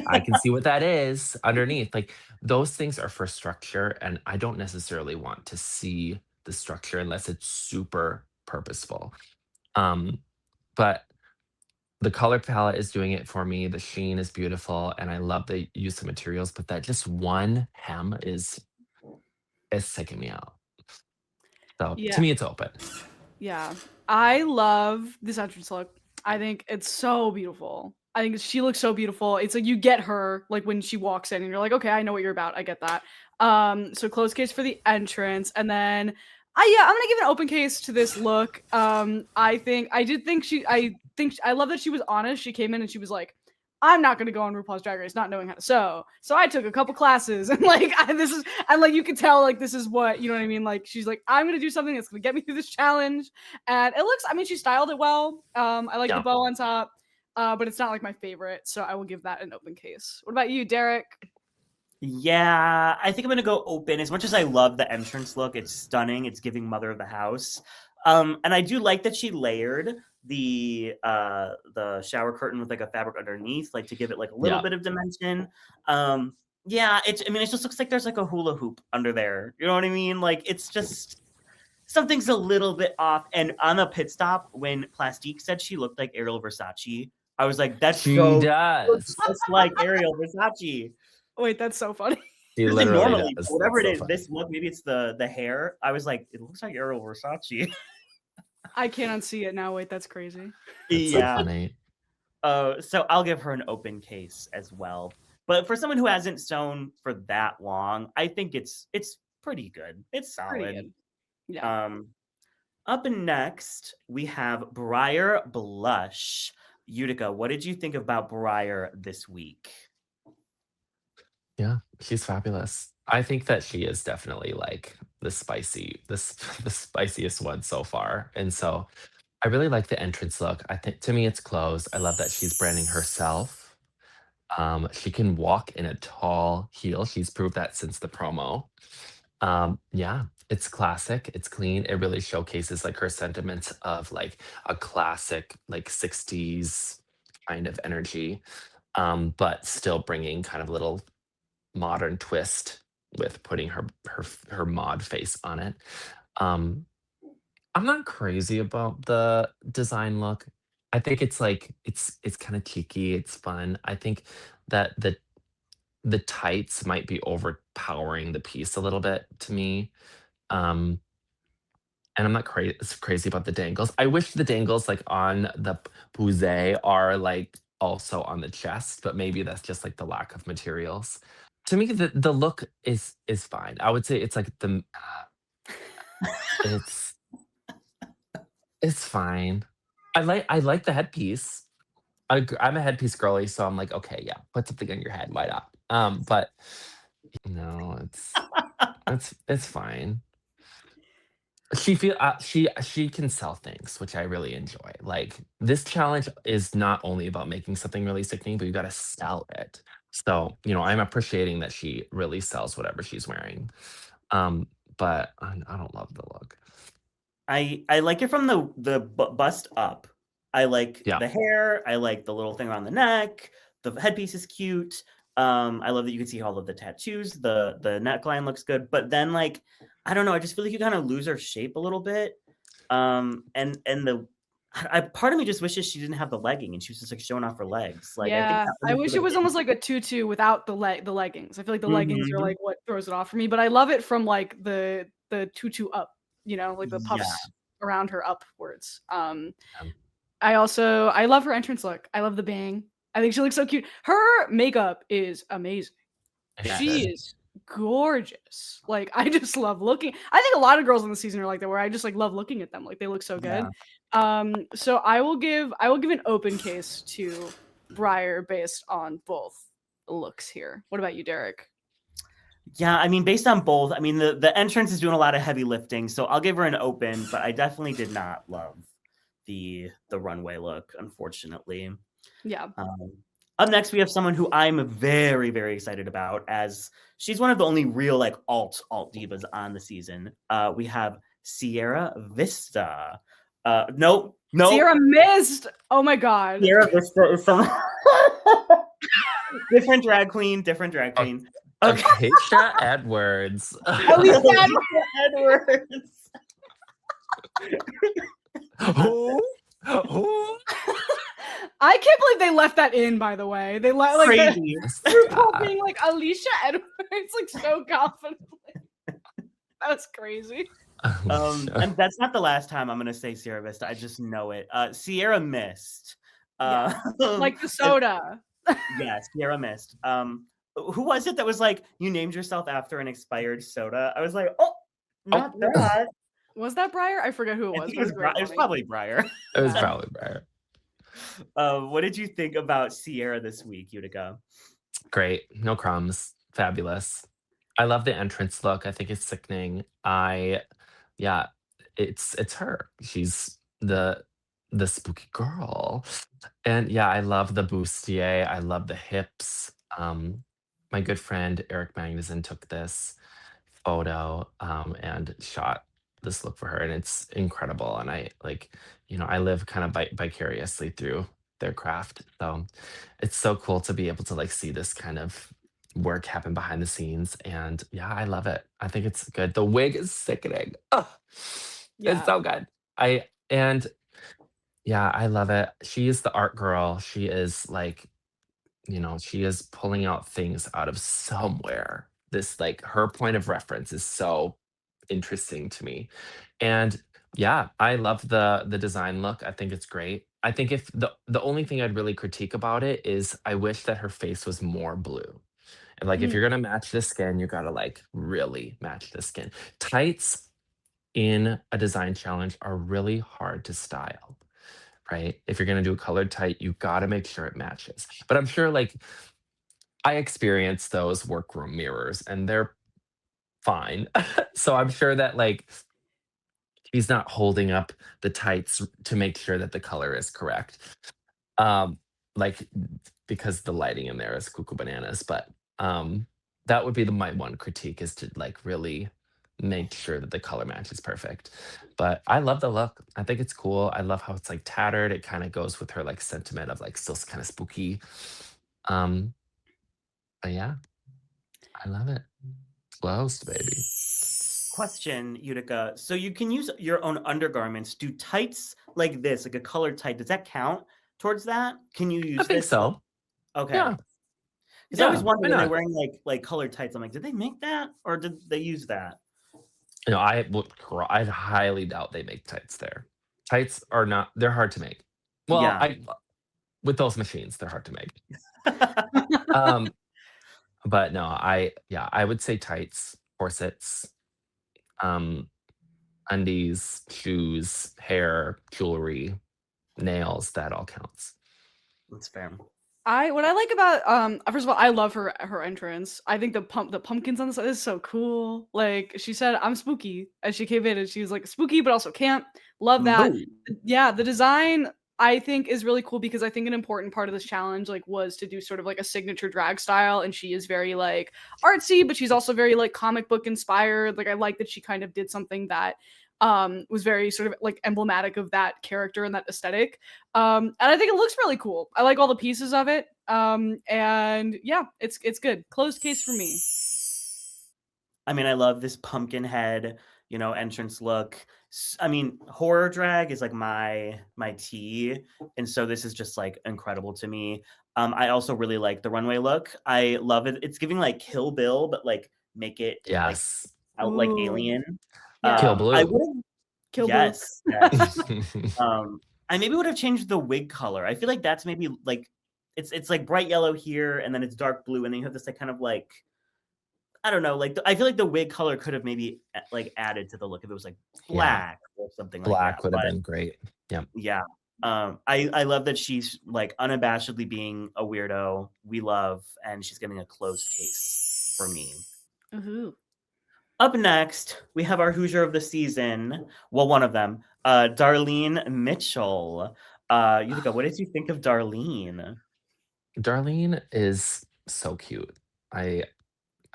I can see what that is underneath. Like those things are for structure, and I don't necessarily want to see the structure unless it's super purposeful. Um, but the color palette is doing it for me. The sheen is beautiful, and I love the use of materials. But that just one hem is taking me out. So to Yeah. me, it's open. Yeah. I love this entrance look. I think it's so beautiful. I think she looks so beautiful. It's like you get her like when she walks in and you're like, okay, I know what you're about. I get that. So closed case for the entrance. And then I'm gonna give an open case to this look. I love that she was honest. She came in and she was like, I'm not gonna go on RuPaul's Drag Race not knowing how to sew. So I took a couple classes and you can tell like this is what you know what I mean. Like she's like, I'm gonna do something that's gonna get me through this challenge. And it looks, I mean, she styled it well. I like the Yeah. bow on top, but it's not like my favorite. So I will give that an open case. What about you, Derek? Yeah, I think I'm gonna go open. As much as I love the entrance look, it's stunning. It's giving mother of the house. And I do like that she layered the shower curtain with like a fabric underneath, like to give it like a little Yeah. bit of dimension. Um, yeah, I mean, it just looks like there's like a hula hoop under there. You know what I mean? Like it's just something's a little bit off. And on the pit stop, when Plastique said she looked like Ariel Versace, I was like, that's She so does. just like Ariel Versace. Wait, that's so funny. She Because literally normally, does. whatever That's it so is, funny. this look, maybe it's the hair. I was like, it looks like Ariel Versace. I can't unsee it now. Wait, that's crazy. That's so Yeah. funny. So I'll give her an open case as well. But for someone who hasn't sewn for that long, I think it's pretty good. It's Pretty solid. good. Yeah. Um, Up next, we have Briar Blush. Utica, what did you think about Briar this week? Yeah, she's fabulous. I think that she is definitely like the spiciest one so far. And so I really like the entrance look. I think to me it's clothes. I love that she's branding herself. She can walk in a tall heel. She's proved that since the promo. Yeah, it's classic. It's clean. It really showcases like her sentiments of like a classic like 60s kind of energy, but still bringing kind of little modern twist with putting her mod face on it. Um, I'm not crazy about the design look. I think it's like it's kind of cheeky, it's fun. I think that the tights might be overpowering the piece a little bit to me. Um, and I'm not crazy about the dangles. I wish the dangles like on the bouzet are like also on the chest, but maybe that's just like the lack of materials. To me, the look is fine. I would say it's like it's it's fine. I like the headpiece. I'm a headpiece girly, so I'm like, okay, yeah, put something on your head, why not? But no, it's fine. She can sell things, which I really enjoy. Like this challenge is not only about making something really sickening, but you got to sell it. So I'm appreciating that she really sells whatever she's wearing. Um, but I don't love the look. I like it from the bust up. I like Yeah, the hair. I like the little thing around the neck. The headpiece is cute. I love that you can see all of the tattoos. The neckline looks good. But then like I don't know. I just feel like you kind of lose her shape a little bit. And the part of me just wishes she didn't have the legging and she was just like showing off her legs. Like I think Yeah, that I one wish would it have was been. almost like a tutu without the leggings. I feel like the leggings are Mhm. like what throws it off for me, but I love it from like the tutu up, like the Yeah. puffs around her upwards. um, I love her entrance look. I love the bang. I think she looks so cute. Her makeup is amazing. it's She good. Yes. is gorgeous. Like I just love looking. I think a lot of girls in the season are like that, where I just like love looking at them. Like they look so good. Yeah. So I will give an open case to Briar based on both looks here. What about you, Derek? Yeah, I mean, based on both, I mean, the entrance is doing a lot of heavy lifting, so I'll give her an open, but I definitely did not love the runway look, unfortunately. Yeah. Um, Up next, we have someone who I'm very, very excited about, as she's one of the only real like alt divas on the season. We have Sierra Vista. Nope, nope. Sierra missed. Oh my god. Sierra Vista is some different drag queen, different drag O- queen. Okay. Acacia Edwards. Alicia Alicia Edwards. Who? Who? I can't believe they left that in, by the way. They let like Crazy. RuPaul being like Alicia Edwards like so confidently. That was crazy. Alicia. And that's not the last time I'm gonna say Sierra Vista. I just know it. Sierra Mist. Yeah. Like the soda. Yeah, Sierra Mist. Who was it that was like, you named yourself after an expired soda? I was like, oh, not Oh, that. Was that Briar? I forget who it I was. think But it was it was probably Briar. it was Yeah. probably Briar. What did you think about Sierra this week, Utica? Great. No crumbs. Fabulous. I love the entrance look. I think it's sickening. Yeah, it's her. She's the spooky girl. And yeah, I love the bustier. I love the hips. my good friend Eric Magnuson took this photo and shot this look for her, and it's incredible. And I like, I live kind of vicariously through their craft. So it's so cool to be able to like see this kind of work happen behind the scenes. And yeah, I love it. I think it's good. The wig is sickening. Oh, it's Yeah. so good. I and yeah, I love it. She is the art girl. She is like, she is pulling out things out of somewhere. This like her point of reference is so interesting to me. And yeah, I love the design look. I think it's great. I think if the only thing I'd really critique about it is I wish that her face was more blue. And like if Mm, you're gonna match the skin, you gotta like really match the skin. Tights in a design challenge are really hard to style, right? If you're gonna do a colored tight, you gotta make sure it matches. But I'm sure like I experienced those workroom mirrors and they're fine. So I'm sure that like he's not holding up the tights to make sure that the color is correct. Um, like because the lighting in there is cuckoo bananas. But that would be my one critique is to like really make sure that the color match is perfect. But I love the look. I think it's cool. I love how it's like tattered. It kind of goes with her like sentiment of like still kind of spooky. Um, but yeah, I love it. Closed, baby. Question, Utica. So you can use your own undergarments. Do tights like this, like a colored tight, does that count towards that? Can you I use think this? so. Okay. Yeah. Because I always Yeah. wonder Why when they're not? wearing like colored tights, I'm like, did they make that or did they use that? I highly doubt they make tights there. Tights are not, they're hard to make. Well, Yeah. I with those machines, they're hard to make. Um, but no, yeah, I would say tights, corsets, um, undies, shoes, hair, jewelry, nails, that all counts. That's fair. what I like about first of all, I love her entrance. I think the pumpkins on the side is so cool. Like she said, I'm spooky as she came in and she was like spooky but also camp. Love that. Boo. Yeah, the design I think is really cool because I think an important part of this challenge like was to do sort of like a signature drag style, and she is very like artsy, but she's also very like comic book inspired. Like I like that she kind of did something that was very sort of like emblematic of that character and that aesthetic. And I think it looks really cool. I like all the pieces of it. And yeah, it's good. Closed case for me. I mean, I love this pumpkin head, entrance look. I mean, horror drag is like my tea, and so this is just like incredible to me. I also really like the runway look. I love it. It's giving like Kill Bill, but like make it like Yes. out like Ooh. Alien. Yeah. Kill I blue. would have Kill Bill. yes, yes. I maybe would have changed the wig color. I feel like that's maybe like it's like bright yellow here, and then it's dark blue, and then you have this like kind of like I don't know, like I feel like the wig color could have maybe like added to the look if it was like Yeah. black or something like that. Black would have But been great. Yeah. yeah, I love that she's like unabashedly being a weirdo. We love, and she's getting a closed case for me. Ooh. Up next, we have our Hoosier of the season. Well, one of them, Darlene Mitchell. Utica, what did you think of Darlene? Darlene is so cute. I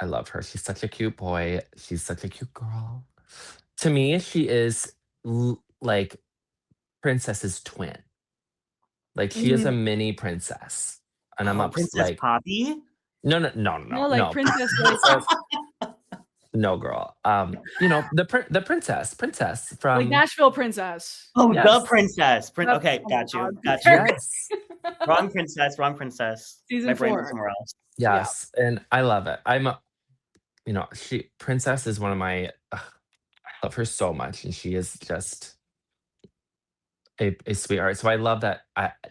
love her. She's such a cute boy. She's such a cute girl. To me, she is like Princess's twin. Like she is a Mm. mini princess. And I'm Oh, up Princess like Poppy? No, like no. princess like Princess, no girl. The princess like from Nashville princess. Oh, the yes. princess. That's, Okay, oh my got you. god. Got you. Yes. Wrong princess. Wrong princess. My Season brain was 4. somewhere else. Yeah. Yes. And I love it. She Princess is one of my I love her so much, and she is just a sweetheart. So I love that.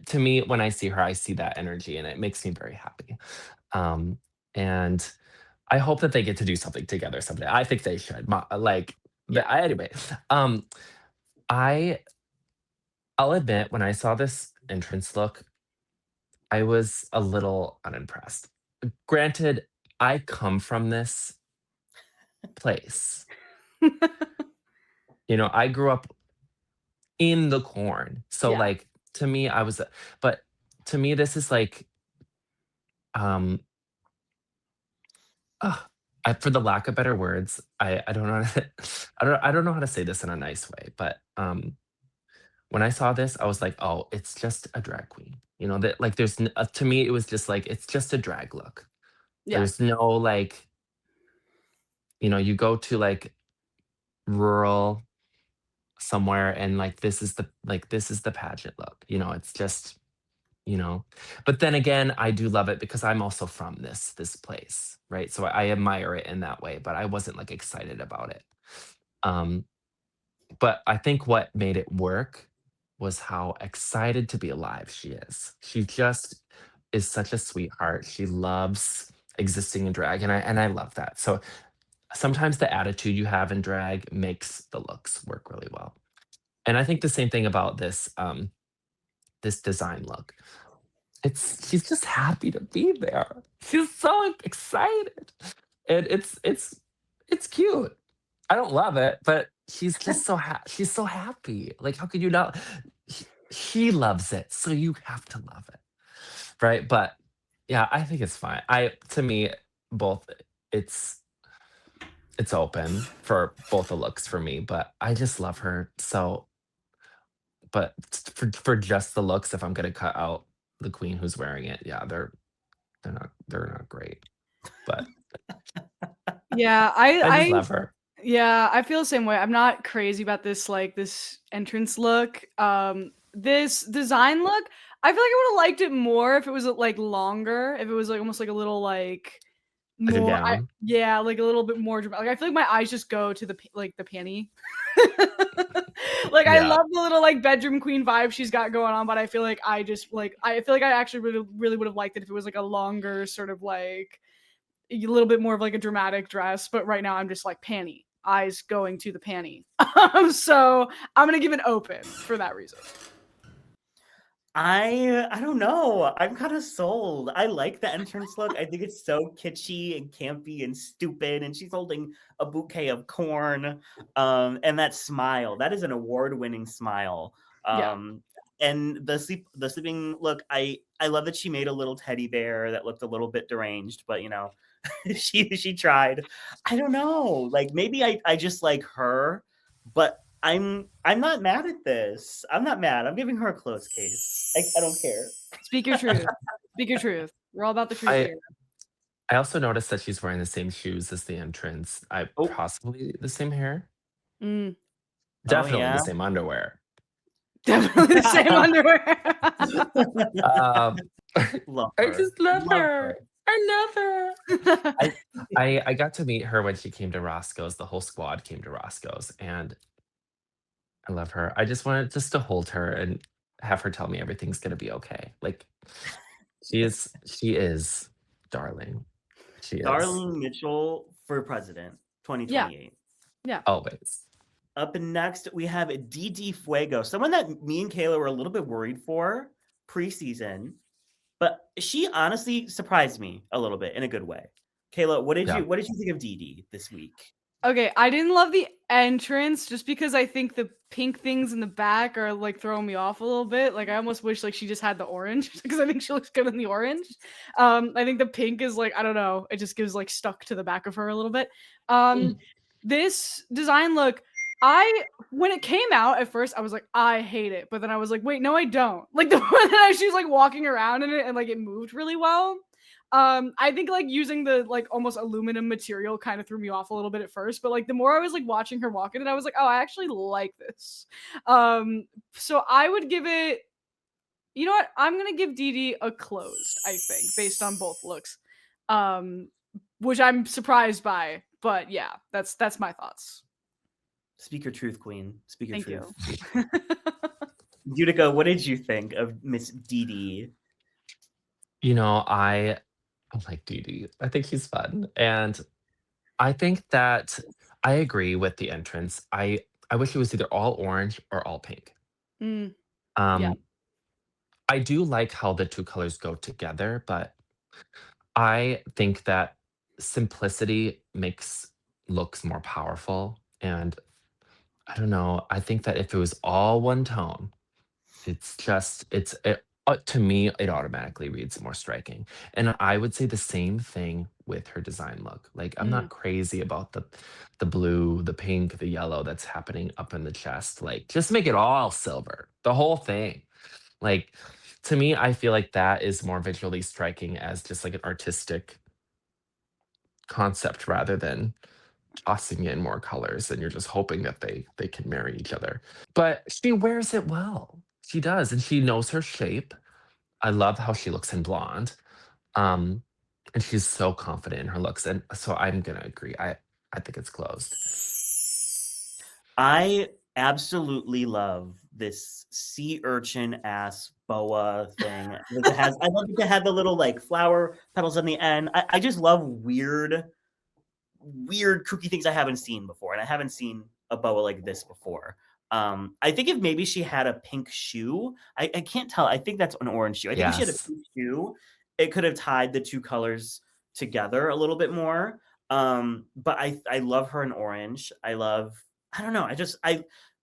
To me, when I see her, I see that energy, and it makes me very happy. And I hope that they get to do something together someday. I think they should. Anyway, I'll admit when I saw this entrance look, I was a little unimpressed. Granted, I come from this place. I grew up in the corn. So Yeah. like to me, but to me, this is like, um, Ugh, for the lack of better words, I don't know how to, I don't know how to say this in a nice way, but when I saw this, I was like, oh, it's just a drag queen. You know that like to me it was just like it's just a drag look. Yeah. There's no like you go to like rural somewhere and like this is the pageant look. It's just you know but then again I do love it because I'm also from this place, right? So I admire it in that way, but I wasn't like excited about it. um but I think what made it work was how excited to be alive she is. She just is such a sweetheart. She loves existing in drag, and I love that. So sometimes the attitude you have in drag makes the looks work really well. And I think the same thing about this design look. She's just happy to be there. She's so excited. And it's cute. I don't love it, but she's so happy. Like how could you not she loves it, so you have to love it. Right? But yeah, I think it's fine. To me both it's it's open for both the looks for me, but I just love her so. But for just the looks, if I'm gonna cut out the queen who's wearing it, yeah, they're not great. But Yeah, I just love her. yeah, I feel the same way. I'm not crazy about this entrance look. This design look, I feel like I would have liked it more if it was like longer, if it was like almost like a little like Like a more gown. yeah, like a little bit more dramatic. Like I feel like my eyes just go to the panty. Like I Yeah. love the little like bedroom queen vibe she's got going on, but I feel like I feel like I actually really would have liked it if it was like a longer sort of like a little bit more of like a dramatic dress, but right now I'm just like panty, eyes going to the panty. So I'm gonna give it open for that reason. I don't know. I'm kind of sold. I like the entrance look. I think it's so kitschy and campy and stupid. And she's holding a bouquet of corn. And that smile. That is an award-winning smile. Yeah. And the sleeping look, I love that she made a little teddy bear that looked a little bit deranged, but she tried. I don't know. Like maybe I just like her, but I'm not mad at this. I'm not mad. I'm giving her a close case. I don't care. Speak your truth. Speak your truth. We're all about the truth I here. I also noticed that she's wearing the same shoes as the entrance. I Oh, possibly the same hair. Mm, oh Definitely the yeah. same underwear. definitely the same underwear. Um, Love I her. just love Love her. her. I love her. I got to meet her when she came to Roscoe's. The whole squad came to Roscoe's, and I love her. I just wanted just to hold her and have her tell me everything's gonna be okay. Like she is darling. She is Darlene Mitchell for president Yeah. 2028. Yeah. always. Up next, we have Didi Fuego, someone that me and Kayla were a little bit worried for preseason, but she honestly surprised me a little bit in a good way. Kayla, Yeah. what did you think of Didi this week? Okay, I didn't love the entrance just because I think the pink things in the back are like throwing me off a little bit. Like I almost wish like she just had the orange because I think she looks good in the orange. I think the pink is like I don't know, it just gives like stuck to the back of her a little bit. Um this design look, I when it came out at first I was like I hate it, but then I was like wait, no I don't. Like the one that she was like walking around in it and like it moved really well. I think like using the like almost aluminum material kind of threw me off a little bit at first, but like the more I was like watching her walk in it, I was like, oh, I actually like this. So I would give it, you know what? I'm gonna give Dee Dee a closed, I think, based on both looks. Um, which I'm surprised by, but yeah, that's my thoughts. Speak your truth, queen. Speak your Thank truth. you. Utica, what did you think of Miss Didi? I like Dee Dee. I think she's fun, and I think that I agree with the entrance. I wish it was either all orange or all pink. Mm, yeah. Um, I do like how the two colors go together, but I think that simplicity makes looks more powerful. And I don't know. I think that if it was all one tone, to me, it automatically reads more striking. And I would say the same thing with her design look. Like I'm not crazy about the blue, the pink, the yellow that's happening up in the chest. Like just make it all silver, the whole thing. Like to me, I feel like that is more visually striking as just like an artistic concept rather than tossing in more colors and you're just hoping that they can marry each other. But she wears it well. She does, and she knows her shape. I love how she looks in blonde. Um, and she's so confident in her looks. And so I'm gonna agree. I think it's closed. I absolutely love this sea urchin ass boa thing. It has, I love it to have the little like flower petals on the end. I just love weird kooky things I haven't seen before, and I haven't seen a boa like this before. I think if maybe she had a pink shoe, I can't tell. I think that's an orange shoe. I think if she had a Yes. pink shoe, it could have tied the two colors together a little bit more. But I love her in orange. I don't know.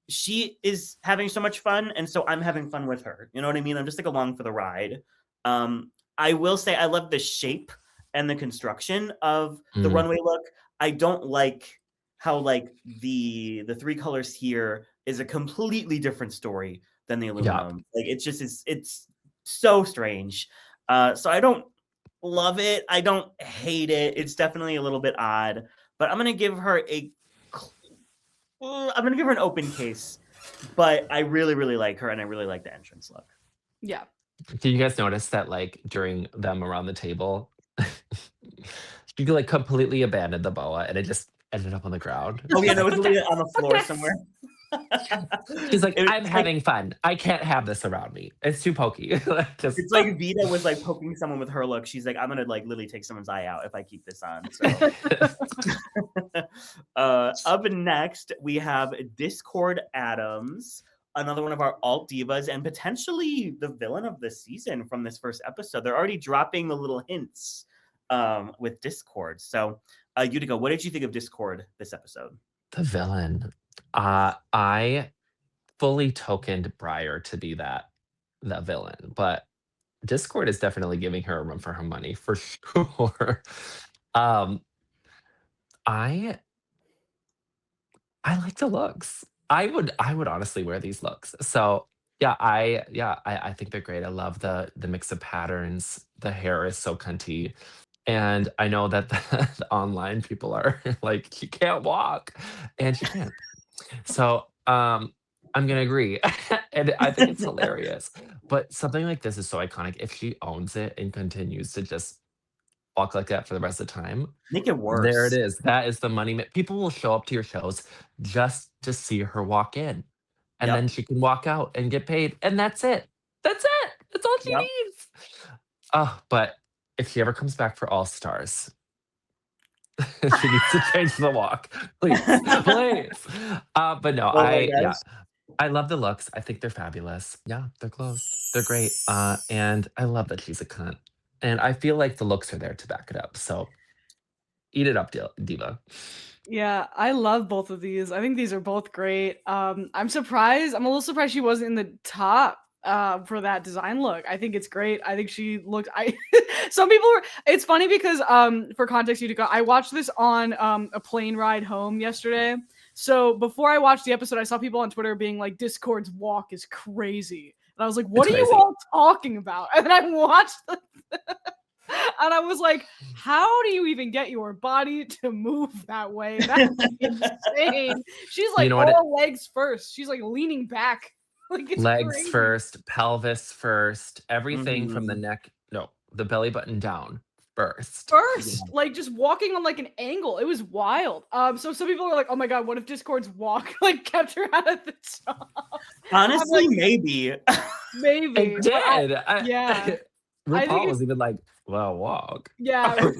She is having so much fun, and so I'm having fun with her. You know what I mean? I'm just like along for the ride. I will say I love the shape and the construction of the runway look. I don't like how like the three colors here is a completely different story than the aluminum. Like it's so strange. So I don't love it. I don't hate it. It's definitely a little bit odd, but I'm gonna give her an open case. But I really, really like her, and I really like the entrance look. Yeah. Did you guys notice that like during them around the table, she like completely abandoned the boa and it just ended up on the ground? Oh yeah, no, it was literally on the floor somewhere. She's like, I'm like, having fun. I can't have this around me. It's too pokey. It's like Vita was like poking someone with her look. She's like, I'm gonna like literally take someone's eye out if I keep this on. So up next, we have Discord Adams, another one of our alt divas, and potentially the villain of the season from this first episode. They're already dropping the little hints with Discord. So Utica, what did you think of Discord this episode? The villain. I fully tokened Briar to be that villain, but Discord is definitely giving her a run for her money for sure. I like the looks. I would honestly wear these looks. So yeah, I think they're great. I love the mix of patterns. The hair is so cunty. And I know that the online people are like, she can't walk. And she can't. So I'm gonna agree. And I think it's hilarious. But something like this is so iconic. If she owns it and continues to just walk like that for the rest of the time, Make it worse. there it is. That is the money. People will show up to your shows just to see her walk in. And then she can walk out and get paid. And that's it. That's it. That's all she needs. Oh, but if she ever comes back for All Stars, she needs to change the walk. Please. Please. But no, I love the looks. I think they're fabulous. Yeah, they're close. They're great. And I love that she's a cunt. And I feel like the looks are there to back it up. So eat it up, Diva. Yeah, I love both of these. I think these are both great. I'm surprised. I'm a little surprised she wasn't in the top for that design look. I think it's great. I think she looked. Some people were. It's funny because for context, Utica, I watched this on a plane ride home yesterday. So before I watched the episode, I saw people on Twitter being like, "Discord's walk is crazy," and I was like, "What are you all talking about?" And then I watched the. And I was like, how do you even get your body to move that way? That's insane. She's like all legs first. She's like leaning back. Like it's legs crazy. First, pelvis first, everything from the neck. No, the belly button down first. Like just walking on like an angle. It was wild. So some people were like, oh my god, what if Discord's walk like kept her out of the top? Honestly, like, maybe. It did. Yeah. RuPaul was even like, well, walk. Yeah. RuPaul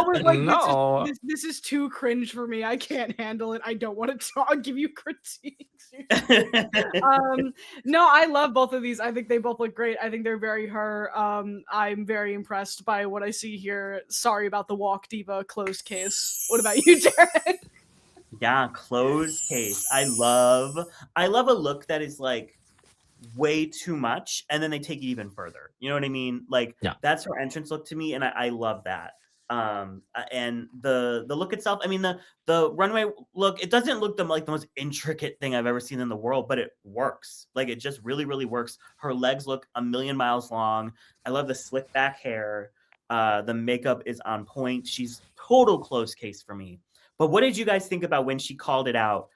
was like, no. This is too cringe for me. I can't handle it. I don't want to give you critiques. No, I love both of these. I think they both look great. I think they're very her. I'm very impressed by what I see here. Sorry about the walk, Diva. Closed case. What about you, Derek? Yeah, closed case. I love a look that is like way too much, and then they take it even further. You know what I mean? Like Yeah. that's her entrance look to me, and I love that. And the look itself, I mean the runway look, it doesn't look like the most intricate thing I've ever seen in the world, but it works. Like it just really, really works. Her legs look a million miles long. I love the slick back hair. The makeup is on point. She's total close case for me. But what did you guys think about when she called it out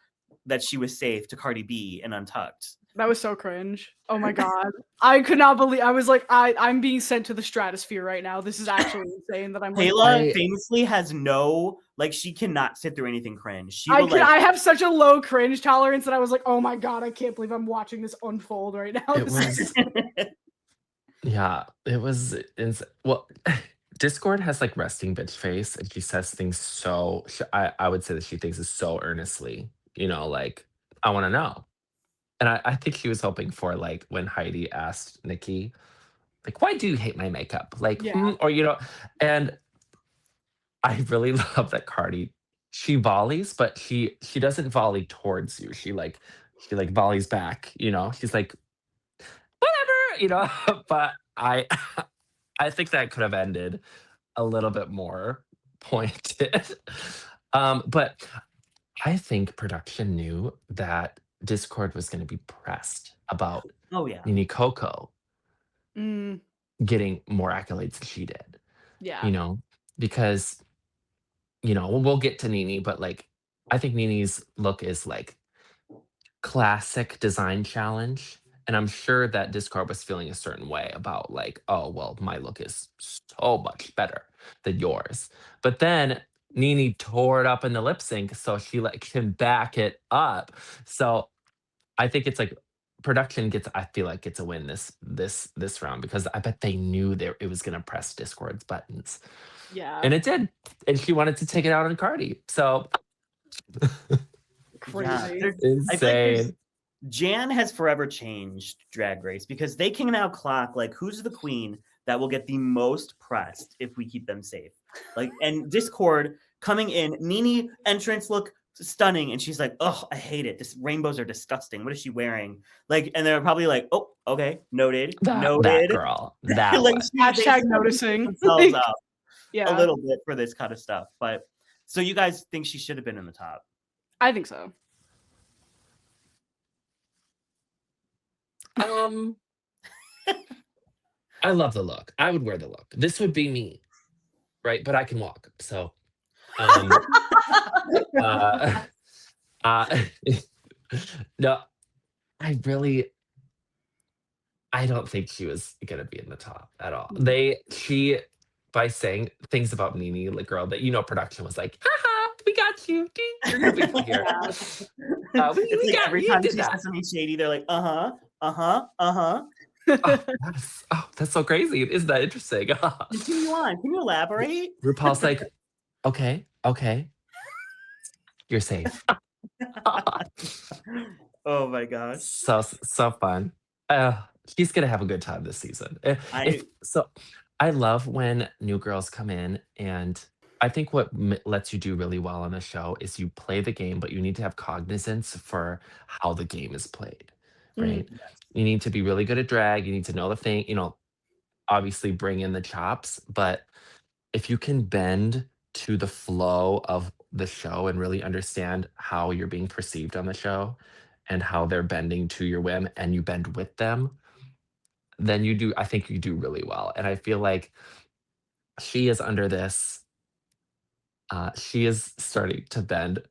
that she was safe to Cardi B and Untucked? That was so cringe. Oh my god. I could not believe. I was like, I'm being sent to the stratosphere right now. This is actually insane that I'm like, Kayla famously has no, like, she cannot sit through anything cringe. She will, I have such a low cringe tolerance that I was like, oh my god, I can't believe I'm watching this unfold right now. It was yeah, it was well, Discord has like resting bitch face, and she says things so I would say that she thinks it so earnestly, like, I want to know. And I think she was hoping for like when Heidi asked Nikki, like, why do you hate my makeup? Like, Yeah. or and I really love that Cardi, she volleys, but she doesn't volley towards you. She volleys back, She's like, whatever, but I think that could have ended a little bit more pointed. But I think production knew that Discord was going to be pressed about Oh yeah. Nini Coco Mm, getting more accolades than she did, yeah. because, we'll get to Nini, but like, I think Nini's look is like classic design challenge. And I'm sure that Discord was feeling a certain way about like, oh, well, my look is so much better than yours. But then Nini tore it up in the lip sync, so she like can back it up. So I think it's like production I feel like gets a win this round, because I bet they knew it was gonna press Discord's buttons. Yeah. And it did. And she wanted to take it out on Cardi. So Crazy. Yeah, I feel like Jan has forever changed Drag Race, because they can now clock like who's the queen that will get the most pressed if we keep them safe. Like, and Discord coming in, Nini entrance look stunning, and she's like, oh, I hate it. This rainbows are disgusting. What is she wearing? Like, and they're probably like, oh, okay, noted. that girl. That like, one. Hashtag noticing. Themselves up Yeah. a little bit for this kind of stuff. But so you guys think she should have been in the top? I think so. I love the look. I would wear the look. This would be me, right? But I can walk. So uh, no, I don't think she was gonna be in the top at all. She by saying things about Nini, like, girl, that production was like, haha, we got you. Ding, you're gonna be here. It's like every time she says something shady, they're like, oh, that's so crazy. Isn't that interesting? Continue on. Can you elaborate? RuPaul's like, okay, you're safe. Oh my gosh. So fun. She's gonna have a good time this season. I love when new girls come in, and I think what lets you do really well on the show is you play the game, but you need to have cognizance for how the game is played, right? Mm. You need to be really good at drag. You need to know the thing, obviously bring in the chops, but if you can bend to the flow of the show and really understand how you're being perceived on the show and how they're bending to your whim, and you bend with them, then I think you do really well. And I feel like she is under this, she is starting to bend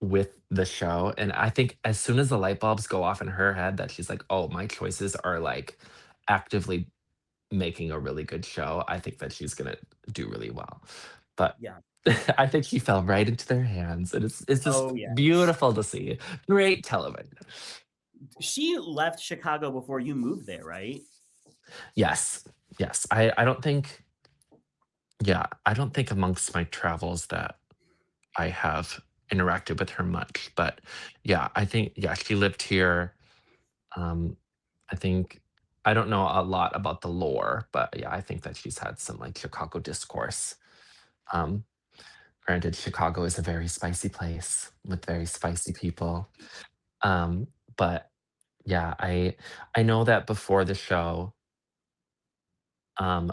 with the show. And I think as soon as the light bulbs go off in her head that she's like, oh, my choices are like actively making a really good show, I think that she's gonna do really well. But yeah, I think she fell right into their hands, and it's just beautiful to see. Great television. She left Chicago before you moved there, right? Yes. I don't think. Yeah, I don't think amongst my travels that I have interacted with her much, but yeah, I think she lived here. I think I don't know a lot about the lore, but yeah, I think that she's had some like Chicago discourse. Granted, Chicago is a very spicy place with very spicy people. But Yeah, I know that before the show, um,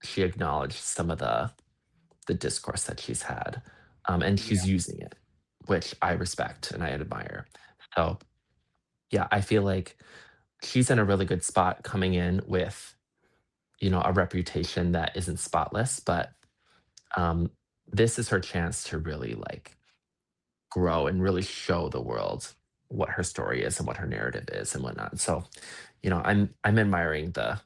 she acknowledged some of the discourse that she's had, and Yeah. she's using it, which I respect and I admire. So, yeah, I feel like she's in a really good spot coming in with, a reputation that isn't spotless, but um, this is her chance to really like grow and really show the world what her story is and what her narrative is and whatnot. So, I'm admiring the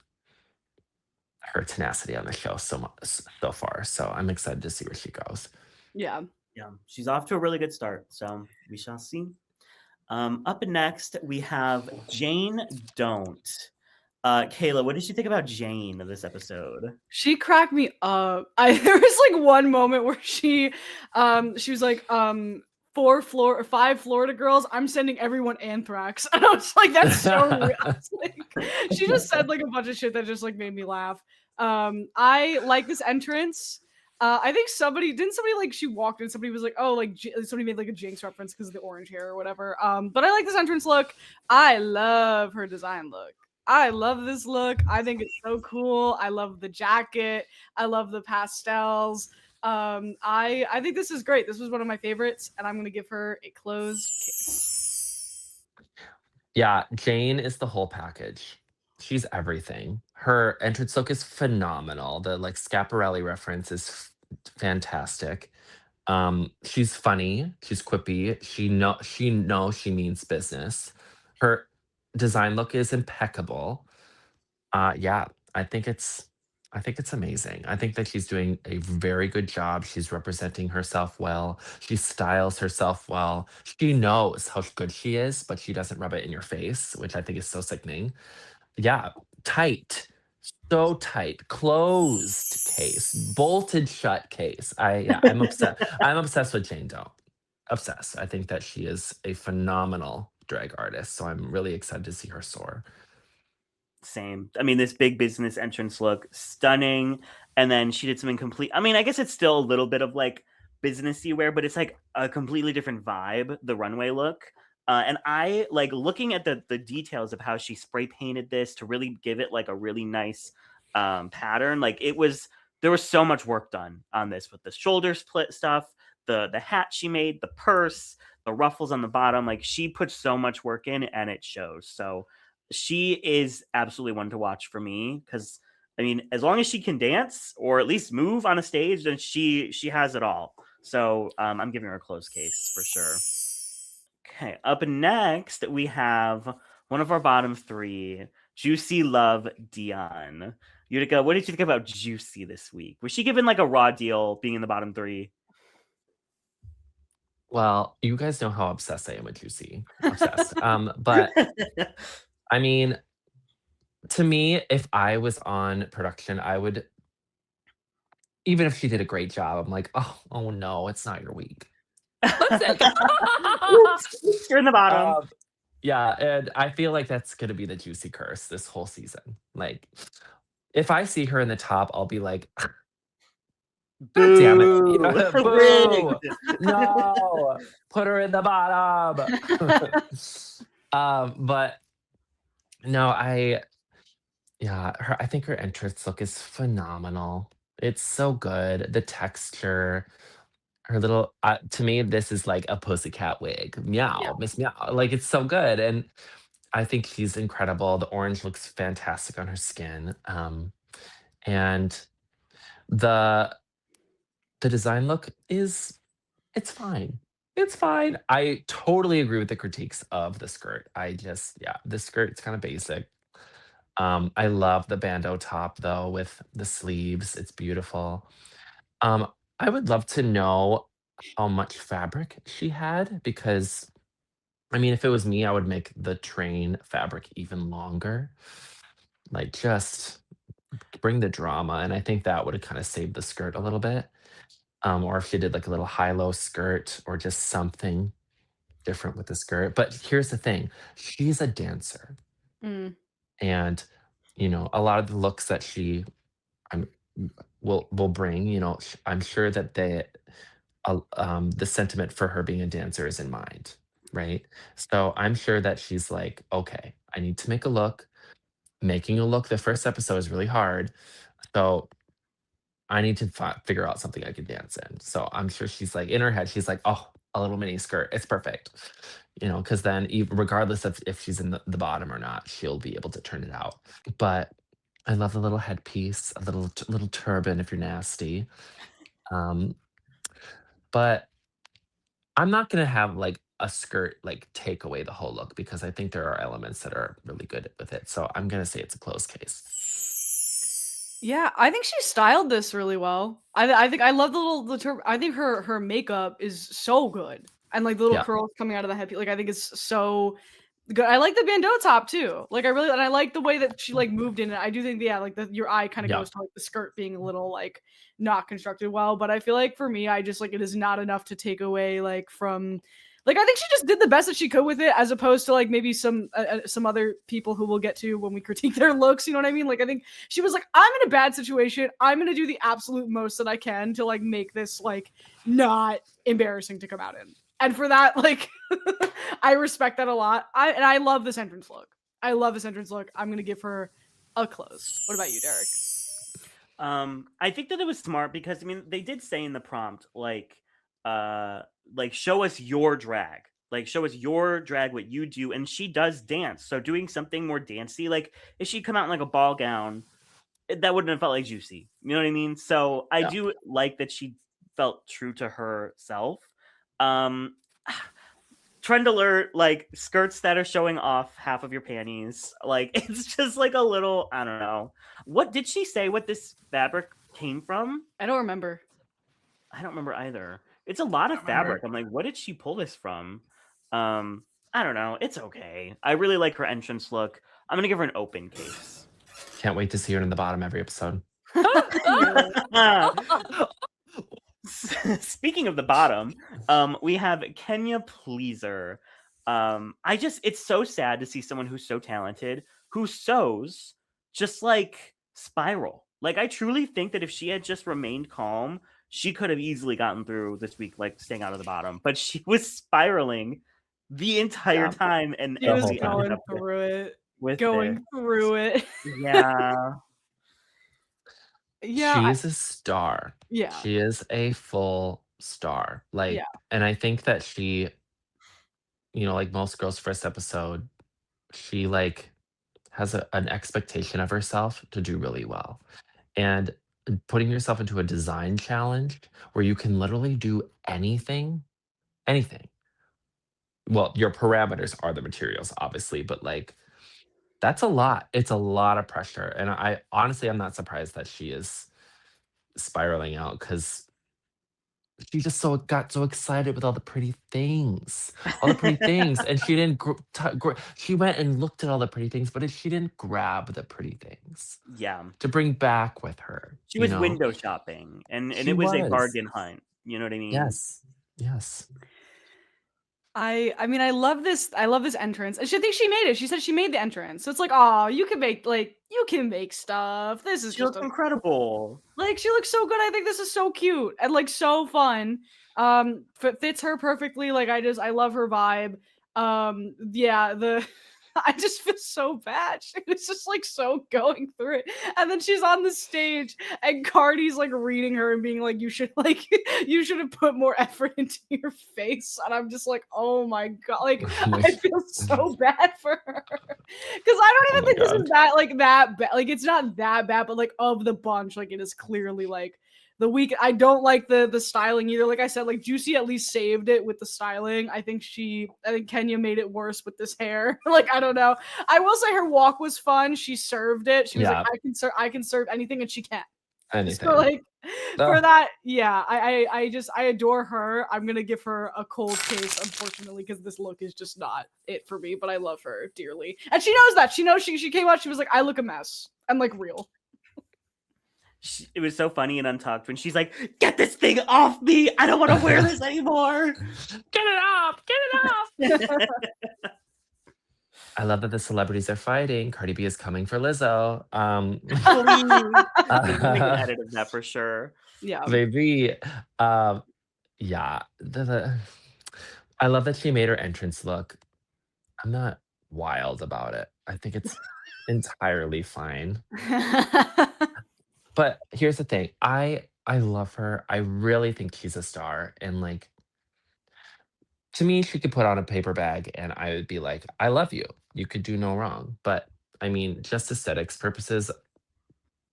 her tenacity on the show so much so far. So I'm excited to see where she goes. Yeah. Yeah, she's off to a really good start, so we shall see. Up next, we have Jane Don't. Kayla, what did you think about Jane this episode? She cracked me up. There was like one moment where she was like, 5 Florida girls, I'm sending everyone anthrax. And I was like, that's so real. I was like, she just said like a bunch of shit that just like made me laugh. I like this entrance. I think somebody like she walked in, somebody was like, oh, like somebody made like a Jinx reference because of the orange hair or whatever. But I like this entrance look. I love her design look. I love this look. I think it's so cool. I love the jacket. I love the pastels. I think this is great. This was one of my favorites, and I'm gonna give her a closed case. Yeah, Jane is the whole package. She's everything. Her entrance look is phenomenal. The like Scaparelli reference is fantastic. She's funny. She's quippy. She knows she means business. Her design look is impeccable. Yeah, I think it's amazing. I think that she's doing a very good job. She's representing herself well. She styles herself well. She knows how good she is, but she doesn't rub it in your face, which I think is so sickening. Yeah, tight. So tight. Closed case. Bolted shut case. I'm upset. I'm obsessed with Jane Doe. Obsessed. I think that she is a phenomenal drag artist. So I'm really excited to see her soar. Same. I mean, this big business entrance look, stunning. And then she did something complete. I mean, I guess it's still a little bit of like businessy wear, but it's like a completely different vibe, the runway look. And I like looking at the details of how she spray painted this to really give it like a really nice pattern. Like there was so much work done on this with the shoulder split stuff, the hat she made, the purse, the ruffles on the bottom. Like she put so much work in and it shows. So she is absolutely one to watch for me because I mean, as long as she can dance or at least move on a stage, then she has it all. So I'm giving her a close case for sure. Okay, up next we have one of our bottom three, Juicy Love Dion. Utica, what did you think about Juicy this week? Was she given like a raw deal being in the bottom three? Well, you guys know how obsessed I am with Juicy. Obsessed. But I mean, to me, if I was on production, I would, even if she did a great job, I'm like, oh no, it's not your week. Lip sync. Oops, you're in the bottom. Yeah, and I feel like that's gonna be the Juicy curse this whole season. Like, if I see her in the top, I'll be like, God damn it. Boo. Boo. No. Put her in the bottom. But no, I think her entrance look is phenomenal. It's so good. The texture, her little to me, this is like a pussycat wig. Yeah. Meow, Miss Meow. Like it's so good. And I think she's incredible. The orange looks fantastic on her skin. And the the design look it's fine. It's fine. I totally agree with the critiques of the skirt. The skirt's kind of basic. I love the bandeau top though with the sleeves. It's beautiful. Um, I would love to know how much fabric she had because I mean, if it was me, I would make the train fabric even longer. Like just bring the drama, and I think that would have kind of saved the skirt a little bit. Or if she did like a little high-low skirt or just something different with the skirt. But here's the thing, she's a dancer. Mm. And a lot of the looks that she um, will bring, I'm sure that the sentiment for her being a dancer is in mind. right? So I'm sure that she's like, okay, I need to make a look. Making a look the first episode is really hard. So I need to figure out something I can dance in. So I'm sure she's like, in her head, she's like, oh, a little mini skirt. It's perfect. Because then regardless of if she's in the bottom or not, she'll be able to turn it out. But I love the little headpiece, a little turban if you're nasty. Um, but I'm not gonna have like a skirt like take away the whole look because I think there are elements that are really good with it. So I'm gonna say it's a closed case. Yeah, I think she styled this really well. I think I love I think her makeup is so good. And like the little Yeah, curls coming out of the head, like I think it's so good. I like the bandeau top too. Like I like the way that she like moved in it. I do think yeah, like your eye kind of yeah. goes to like the skirt being a little like not constructed well, but I feel like for me I just like it is not enough to take away like from like I think she just did the best that she could with it as opposed to like maybe some other people who we'll get to when we critique their looks, you know what I mean? Like I think she was like I'm in a bad situation. I'm going to do the absolute most that I can to like make this like not embarrassing to come out in. And for that, like, I respect that a lot. I love this entrance look. I love this entrance look. I'm gonna give her a close. What about you, Derek? I think that it was smart because I mean they did say in the prompt like show us your drag. Like show us your drag what you do and she does dance. So doing something more dancey like if she come out in like a ball gown that wouldn't have felt like Juicy. You know what I mean? So I Yeah. do like that she felt true to herself. Um Trend alert, like skirts that are showing off half of your panties. Like it's just like a little, I don't know. What did she say what this fabric came from? I don't remember. I don't remember either. It's a lot of fabric. I'm like, what did she pull this from? I don't know. It's okay. I really like her entrance look. I'm gonna give her an open case. Can't wait to see her in the bottom every episode. Speaking of the bottom, we have Kenya Pleaser. It's so sad to see someone who's so talented who sews just like spiral. Like I truly think that if she had just remained calm, she could have easily gotten through this week, like staying out of the bottom. But she was spiraling the entire Yeah. time, and She was we ended going up through it. with Going this. through it. Yeah. Yeah. She is a star. Yeah. She is a full star. Yeah. And I think that she, like most girls' first episode, she like has an expectation of herself to do really well. And putting yourself into a design challenge where you can literally do anything, anything. Well, your parameters are the materials, obviously, but like that's a lot. It's a lot of pressure. And I honestly, I'm not surprised that she is spiraling out because she just got so excited with all the pretty things, and she didn't. She went and looked at all the pretty things, but she didn't grab the pretty things Yeah. to bring back with her. She was window shopping, and She it was a was. bargain hunt. You know what I mean? Yes, yes. I mean I love this entrance. I think she made it. She said she made the entrance. So it's like, oh, you can make stuff. This is She just looks incredible. like she looks so good. I think this is so cute and like so fun. Fits her perfectly. Like I love her vibe. Yeah, I just feel so bad. She was just like so going through it. And then she's on the stage and Cardi's like reading her and being like, you should have put more effort into your face. And I'm just like, oh my god. Like I feel so bad for her. Cause I don't even think this is that bad. Like it's not that bad, but like of the bunch, like it is clearly like the week. I don't like the styling either. Like I said, like Juicy at least saved it with the styling. I think Kenya made it worse with this hair. Like I don't know. I will say her walk was fun. She served it. She was like, I can serve anything, and she can. Anything. So like for that, yeah, I adore her. I'm gonna give her a cold case, unfortunately, because this look is just not it for me. But I love her dearly, and she knows that. She knows she came out. She was like, I look a mess. I'm like real. It was so funny and Untucked when she's like, get this thing off me. I don't want to wear this anymore. Get it off. Get it off. I love that the celebrities are fighting. Cardi B is coming for Lizzo. Please. Make an edit of that for sure. Yeah. Baby. Yeah. I love that she made her entrance look. I'm not wild about it. I think it's entirely fine. But here's the thing. I love her. I really think she's a star. And like to me, she could put on a paper bag and I would be like, I love you. You could do no wrong. But I mean, just aesthetics purposes,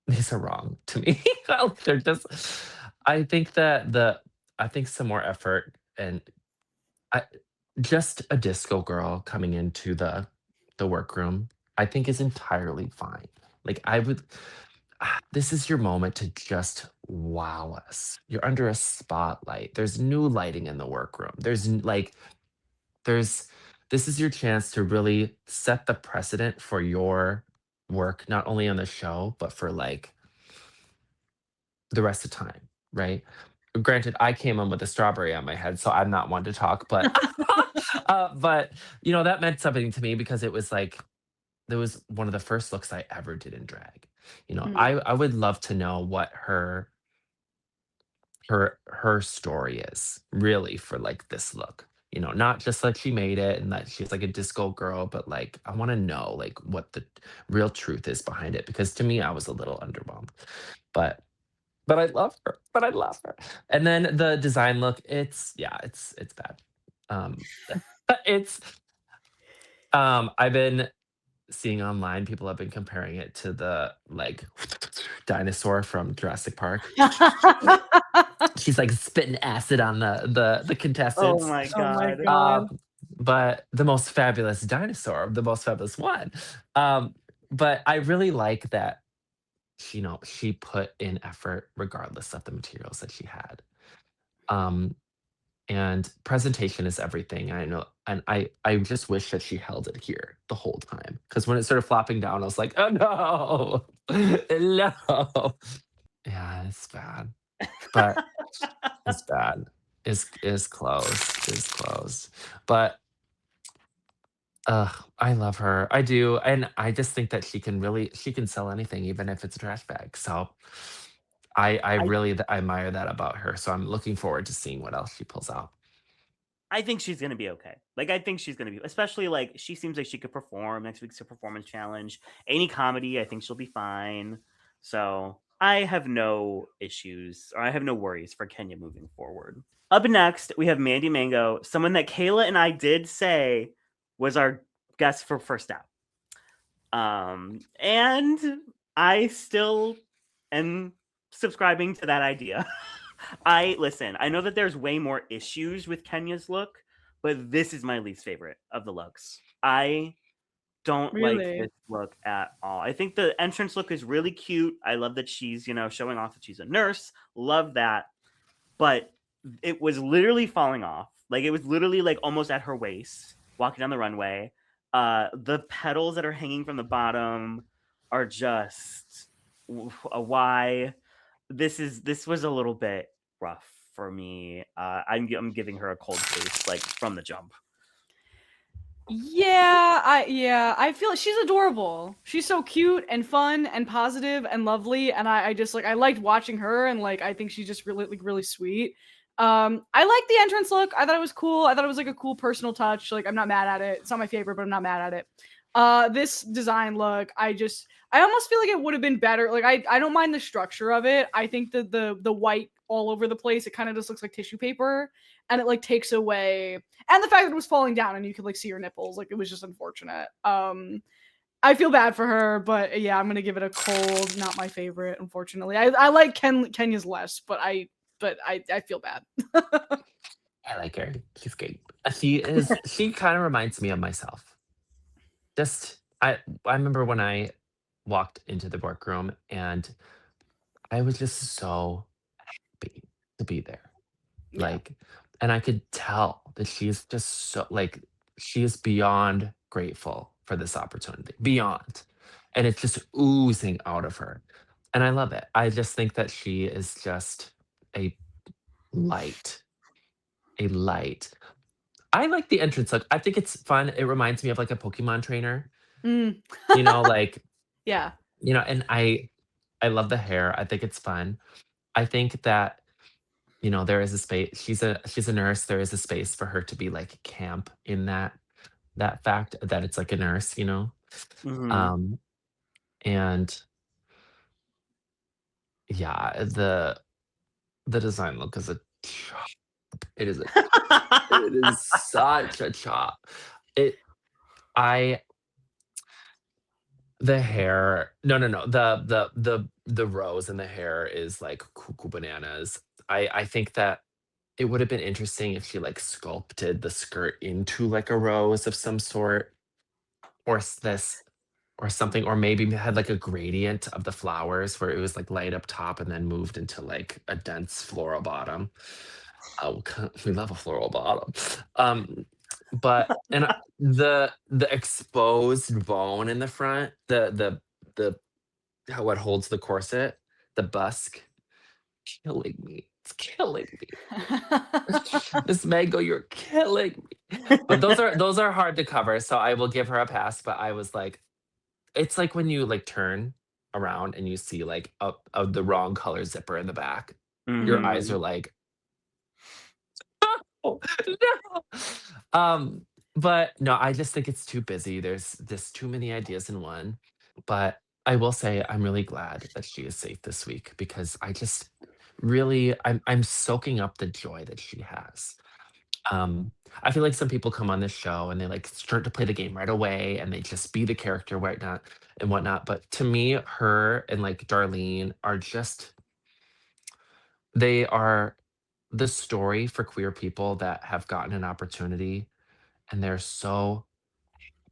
these are wrong to me. They're just I think that I think some more effort and I just a disco girl coming into the workroom, I think is entirely fine. Like I would this is your moment to just wow us. You're under a spotlight. There's new lighting in the workroom. There's this is your chance to really set the precedent for your work, not only on the show, but for like the rest of time, right? Granted, I came in with a strawberry on my head, so I'm not one to talk, but but you know, that meant something to me because it was like that was one of the first looks I ever did in drag. You know, Mm. I would love to know what her story is really for like this look. You know, not just that she made it and that she's like a disco girl, but like I want to know like what the real truth is behind it because to me I was a little underwhelmed. But but I love her. But I love her. And then the design look, it's yeah, it's bad. Um it's I've been seeing online people have been comparing it to the like dinosaur from Jurassic Park. She's like spitting acid on the Oh contestants. my Oh my god. god. But the most fabulous dinosaur, the most fabulous one. But I really like that she put in effort regardless of the materials that she had. Um, and presentation is everything. I know, and I just wish that she held it here the whole time because when it started flopping down, I was like, oh no, no. Yeah, it's bad, but it's bad. Is closed. Is closed. But I love her. I do, and I just think that she can sell anything, even if it's a trash bag. So I I really admire that about her. So I'm looking forward to seeing what else she pulls out. I think she's gonna be okay. Like I think she's gonna be, especially like she seems like she could perform next week's performance challenge. Any comedy, I think she'll be fine. So I have no issues or I have no worries for Kenya moving forward. Up next, we have Mandy Mango, someone that Kayla and I did say was our guest for first out. And I still am subscribing to that idea. I listen, I know that there's way more issues with Kenya's look, but this is my least favorite of the looks. I don't like Really? this look at all. I think the entrance look is really cute. I love that she's, showing off that she's a nurse. Love that. But it was literally falling off. Like it was literally like almost at her waist walking down the runway. The petals that are hanging from the bottom are just a why. This was a little bit rough for me. I'm giving her a cold face like from the jump. Yeah, I feel she's adorable. She's so cute and fun and positive and lovely, and I just like I liked watching her, and like I think she's just really like really sweet. I like the entrance look. I thought it was cool. I thought it was like a cool personal touch. Like I'm not mad at it. It's not my favorite, but I'm not mad at it. This design look, I almost feel like it would have been better. Like I don't mind the structure of it. I think that the white all over the place, it kind of just looks like tissue paper, and it like takes away, and the fact that it was falling down and you could like see her nipples, like it was just unfortunate. I feel bad for her, but yeah, I'm gonna give it a cold. Not my favorite, unfortunately. I like Kenya's less, but I feel bad. I like her. She's great. She kind of reminds me of myself. Just I remember when I walked into the workroom and I was just so happy to be there. Yeah. Like, and I could tell that she's just so like she is beyond grateful for this opportunity. Beyond. And it's just oozing out of her. And I love it. I just think that she is just a light. A light. I like the entrance look. I think it's fun. It reminds me of like a Pokemon trainer. Mm. You know, like, Yeah. and I love the hair. I think it's fun. I think that there is a space. She's a nurse. There is a space for her to be like camp in that fact that it's like a nurse. Hmm. Um, and yeah, the design look is a chop. It is a it is such a chop. It I The hair, no, the rose in the hair is like cuckoo bananas. I think that it would have been interesting if she like sculpted the skirt into like a rose of some sort, or this or something, or maybe had like a gradient of the flowers where it was like light up top and then moved into like a dense floral bottom. Oh, we love a floral bottom. Um, the exposed bone in the front, the what holds the corset, the busk, killing me. It's killing me. Miss Mango, you're killing me. But those are hard to cover, so I will give her a pass. But I was like, it's like when you like turn around and you see like the wrong color zipper in the back. Your eyes Hmm. are like, oh, no. But no, I just think it's too busy. There's too many ideas in one. But I will say I'm really glad that she is safe this week, because I just really I'm soaking up the joy that she has. I feel like some people come on this show and they like start to play the game right away and they just be the character, whatnot and whatnot. But to me, her and like Darlene are just, they are the story for queer people that have gotten an opportunity, and they're so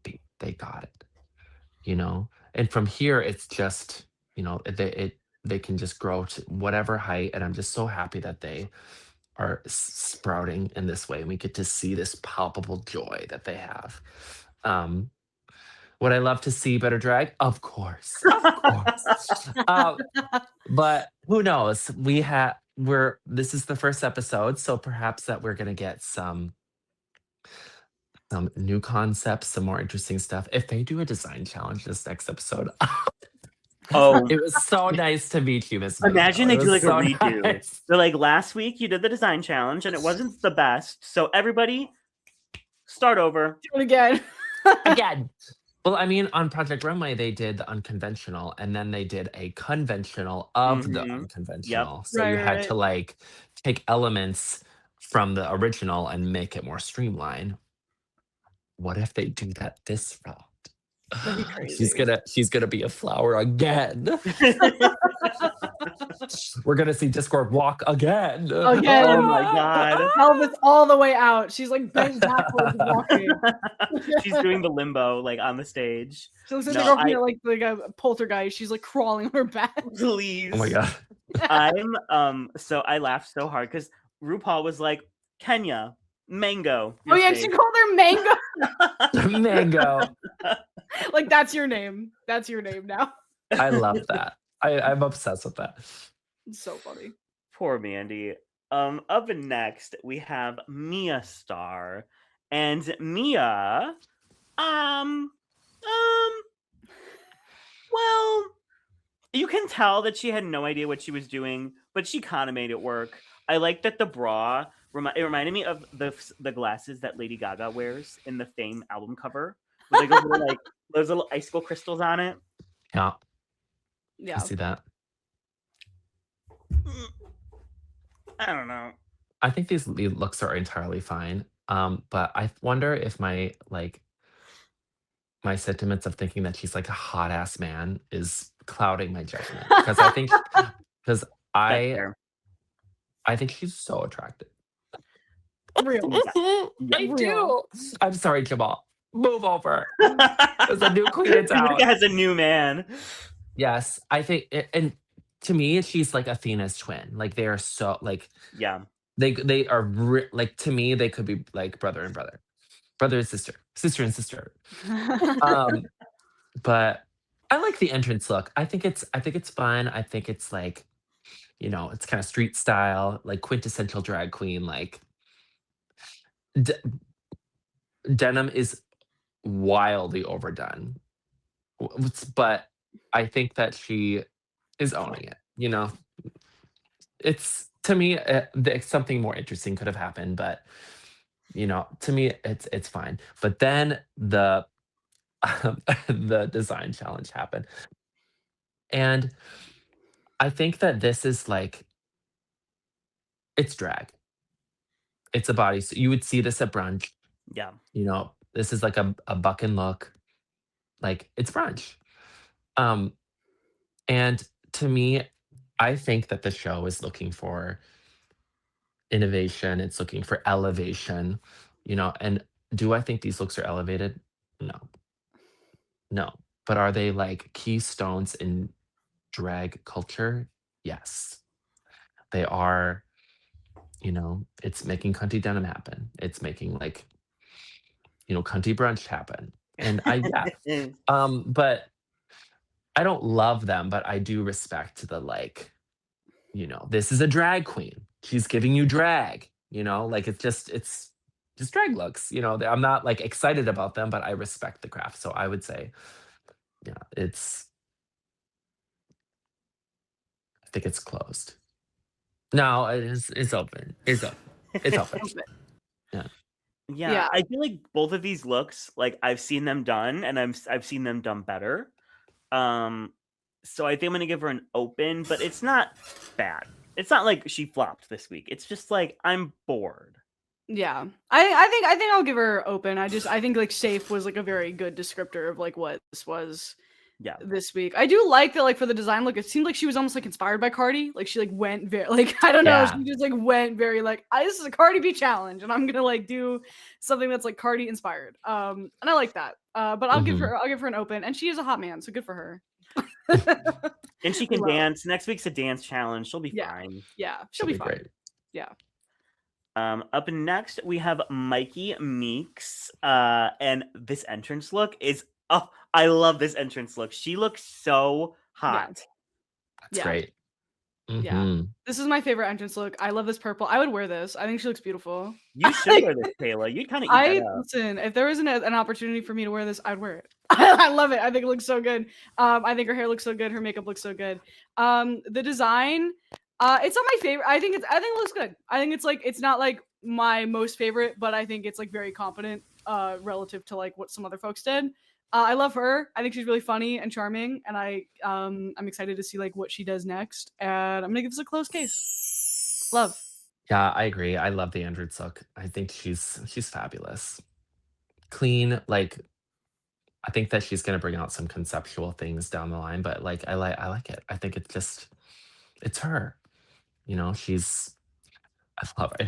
happy they got it. And from here, it's just, they can just grow to whatever height. And I'm just so happy that they are sprouting in this way, and we get to see this palpable joy that they have. Um, would I love to see better drag? Of course. But who knows? This is the first episode, so perhaps that we're gonna get some new concepts, some more interesting stuff. If they do a design challenge this next episode, Oh, it was so nice to meet you, Miss imagine Mango. It they do was like a so redo. nice. They're like, last week you did the design challenge and it wasn't the best. So everybody start over. Do it again. Again. Well, I mean, on Project Runway, they did the unconventional, and then they did a conventional of the Hmm. Yep. unconventional. So Right, you had right. to like take elements from the original and make it more streamlined. What if they do that this round? That'd be She's crazy. gonna she's gonna be a flower again. We're gonna see Discord walk again. Oh Again. my god. Pelvis all the way out. She's like bent backwards walking. She's doing the limbo like on the stage. She looks like No, they're over here like a poltergeist. She's like crawling on her back. please. Oh my god. So I laughed so hard because RuPaul was like, Kenya, mango. Oh You're yeah, safe. she called her Mango. Mango. Like that's your name. That's your name now. I love that. I'm obsessed with that. It's so funny. Poor Mandy. Up next we have Mia Star, and Mia, well, you can tell that she had no idea what she was doing, but she kind of made it work. I like that the bra. It reminded me of the glasses that Lady Gaga wears in the Fame album cover, with like those little icicle crystals on it. Yeah, I Yeah. see that. I don't know. I think these looks are entirely fine. But I wonder if my sentiments of thinking that she's like a hot ass man is clouding my judgment, because That's I fair. I think she's so attractive. Real. I Real. do. I'm sorry, Jamal. Move over. There's a new queen in Utica town. has a new man. Yes, I think, and to me, she's like Athena's twin. Like they are so like Yeah. they are like, to me they could be like brother and brother, brother and sister, sister and sister. But I like the entrance look. I think it's fun. I think it's like, it's kind of street style, like quintessential drag queen. Like denim is wildly overdone, but I think that she is owning it. It's To me, something more interesting could have happened, but to me, it's fine. But then the design challenge happened, and I think that this is like it's drag. It's a bodysuit. You would see this at brunch. Yeah. This is like a buck and look. Like it's brunch. Um, and to me, I think that the show is looking for innovation. It's looking for elevation. And do I think these looks are elevated? No, no. But are they like keystones in drag culture? Yes, they are. It's making cunty denim happen. It's making like cunty brunch happen. And yeah. But I don't love them, but I do respect the like, this is a drag queen. She's giving you drag, like it's just drag looks, I'm not like excited about them, but I respect the craft. So I would say, yeah, I think it's closed. No, it's open. It's open. It's open. Yeah. Yeah, I feel like both of these looks, like I've seen them done, and I've seen them done better. So I think I'm gonna give her an open, but it's not bad. It's not like she flopped this week. It's just like I'm bored. Yeah. I think I'll give her open. I think like safe was like a very good descriptor of like what this was Yeah. this week. I do like that like for the design look, it seemed like she was almost like inspired by Cardi. Like she like went very like I don't know, Yeah. she just like went very like this is a Cardi B challenge and I'm gonna like do something that's like Cardi inspired. And I like that. But I'll give her an open, and she is a hot man, so good for her. And she can Love. dance. Next week's a dance challenge. She'll be Yeah. fine. Yeah, she'll be fine. great. Yeah. Up next we have Mikey Meeks. And this entrance look is I love this entrance look. She looks so hot. That's great. Yeah. This is my favorite entrance look. I love this purple. I would wear this. I think she looks beautiful. You should wear this, Kayla. You'd kind of eat that up. Listen, if there was an opportunity for me to wear this, I'd wear it. I love it. I think it looks so good. I think her hair looks so good. Her makeup looks so good. The design, it's not my favorite. I think it looks good. I think it's like it's not like my most favorite, but I think it's like very competent relative to like what some other folks did. I love her. I think she's really funny and charming, and I'm excited to see like what she does next. And I'm gonna give this a closed case. Love. Yeah, I agree. I love the entrance look. I think she's fabulous. Clean, like I think that she's gonna bring out some conceptual things down the line, but like I like it. I think it's her. I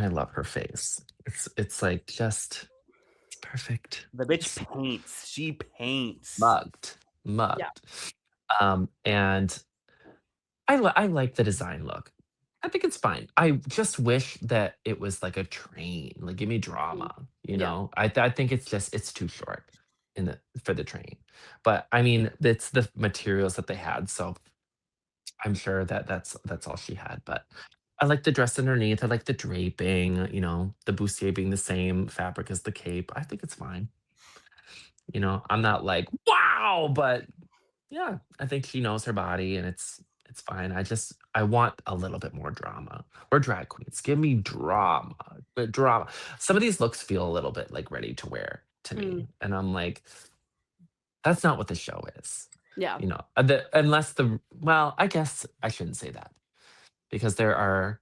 love her face. It's like just it's perfect. The bitch paints. She paints. Mugged. And I like the design look. I think it's fine. I just wish that it was like a train. Like give me drama, I think it's too short for the train. But I mean, it's the materials that they had, so I'm sure that's all she had. But I like the dress underneath. I like the draping, the bustier being the same fabric as the cape. I think it's fine. I'm not like, wow, but yeah, I think she knows her body and it's fine. I want a little bit more drama. We're drag queens. Give me drama. But drama. Some of these looks feel a little bit like ready to wear to me. And I'm like, that's not what the show is. Yeah. Well, I guess I shouldn't say that. Because I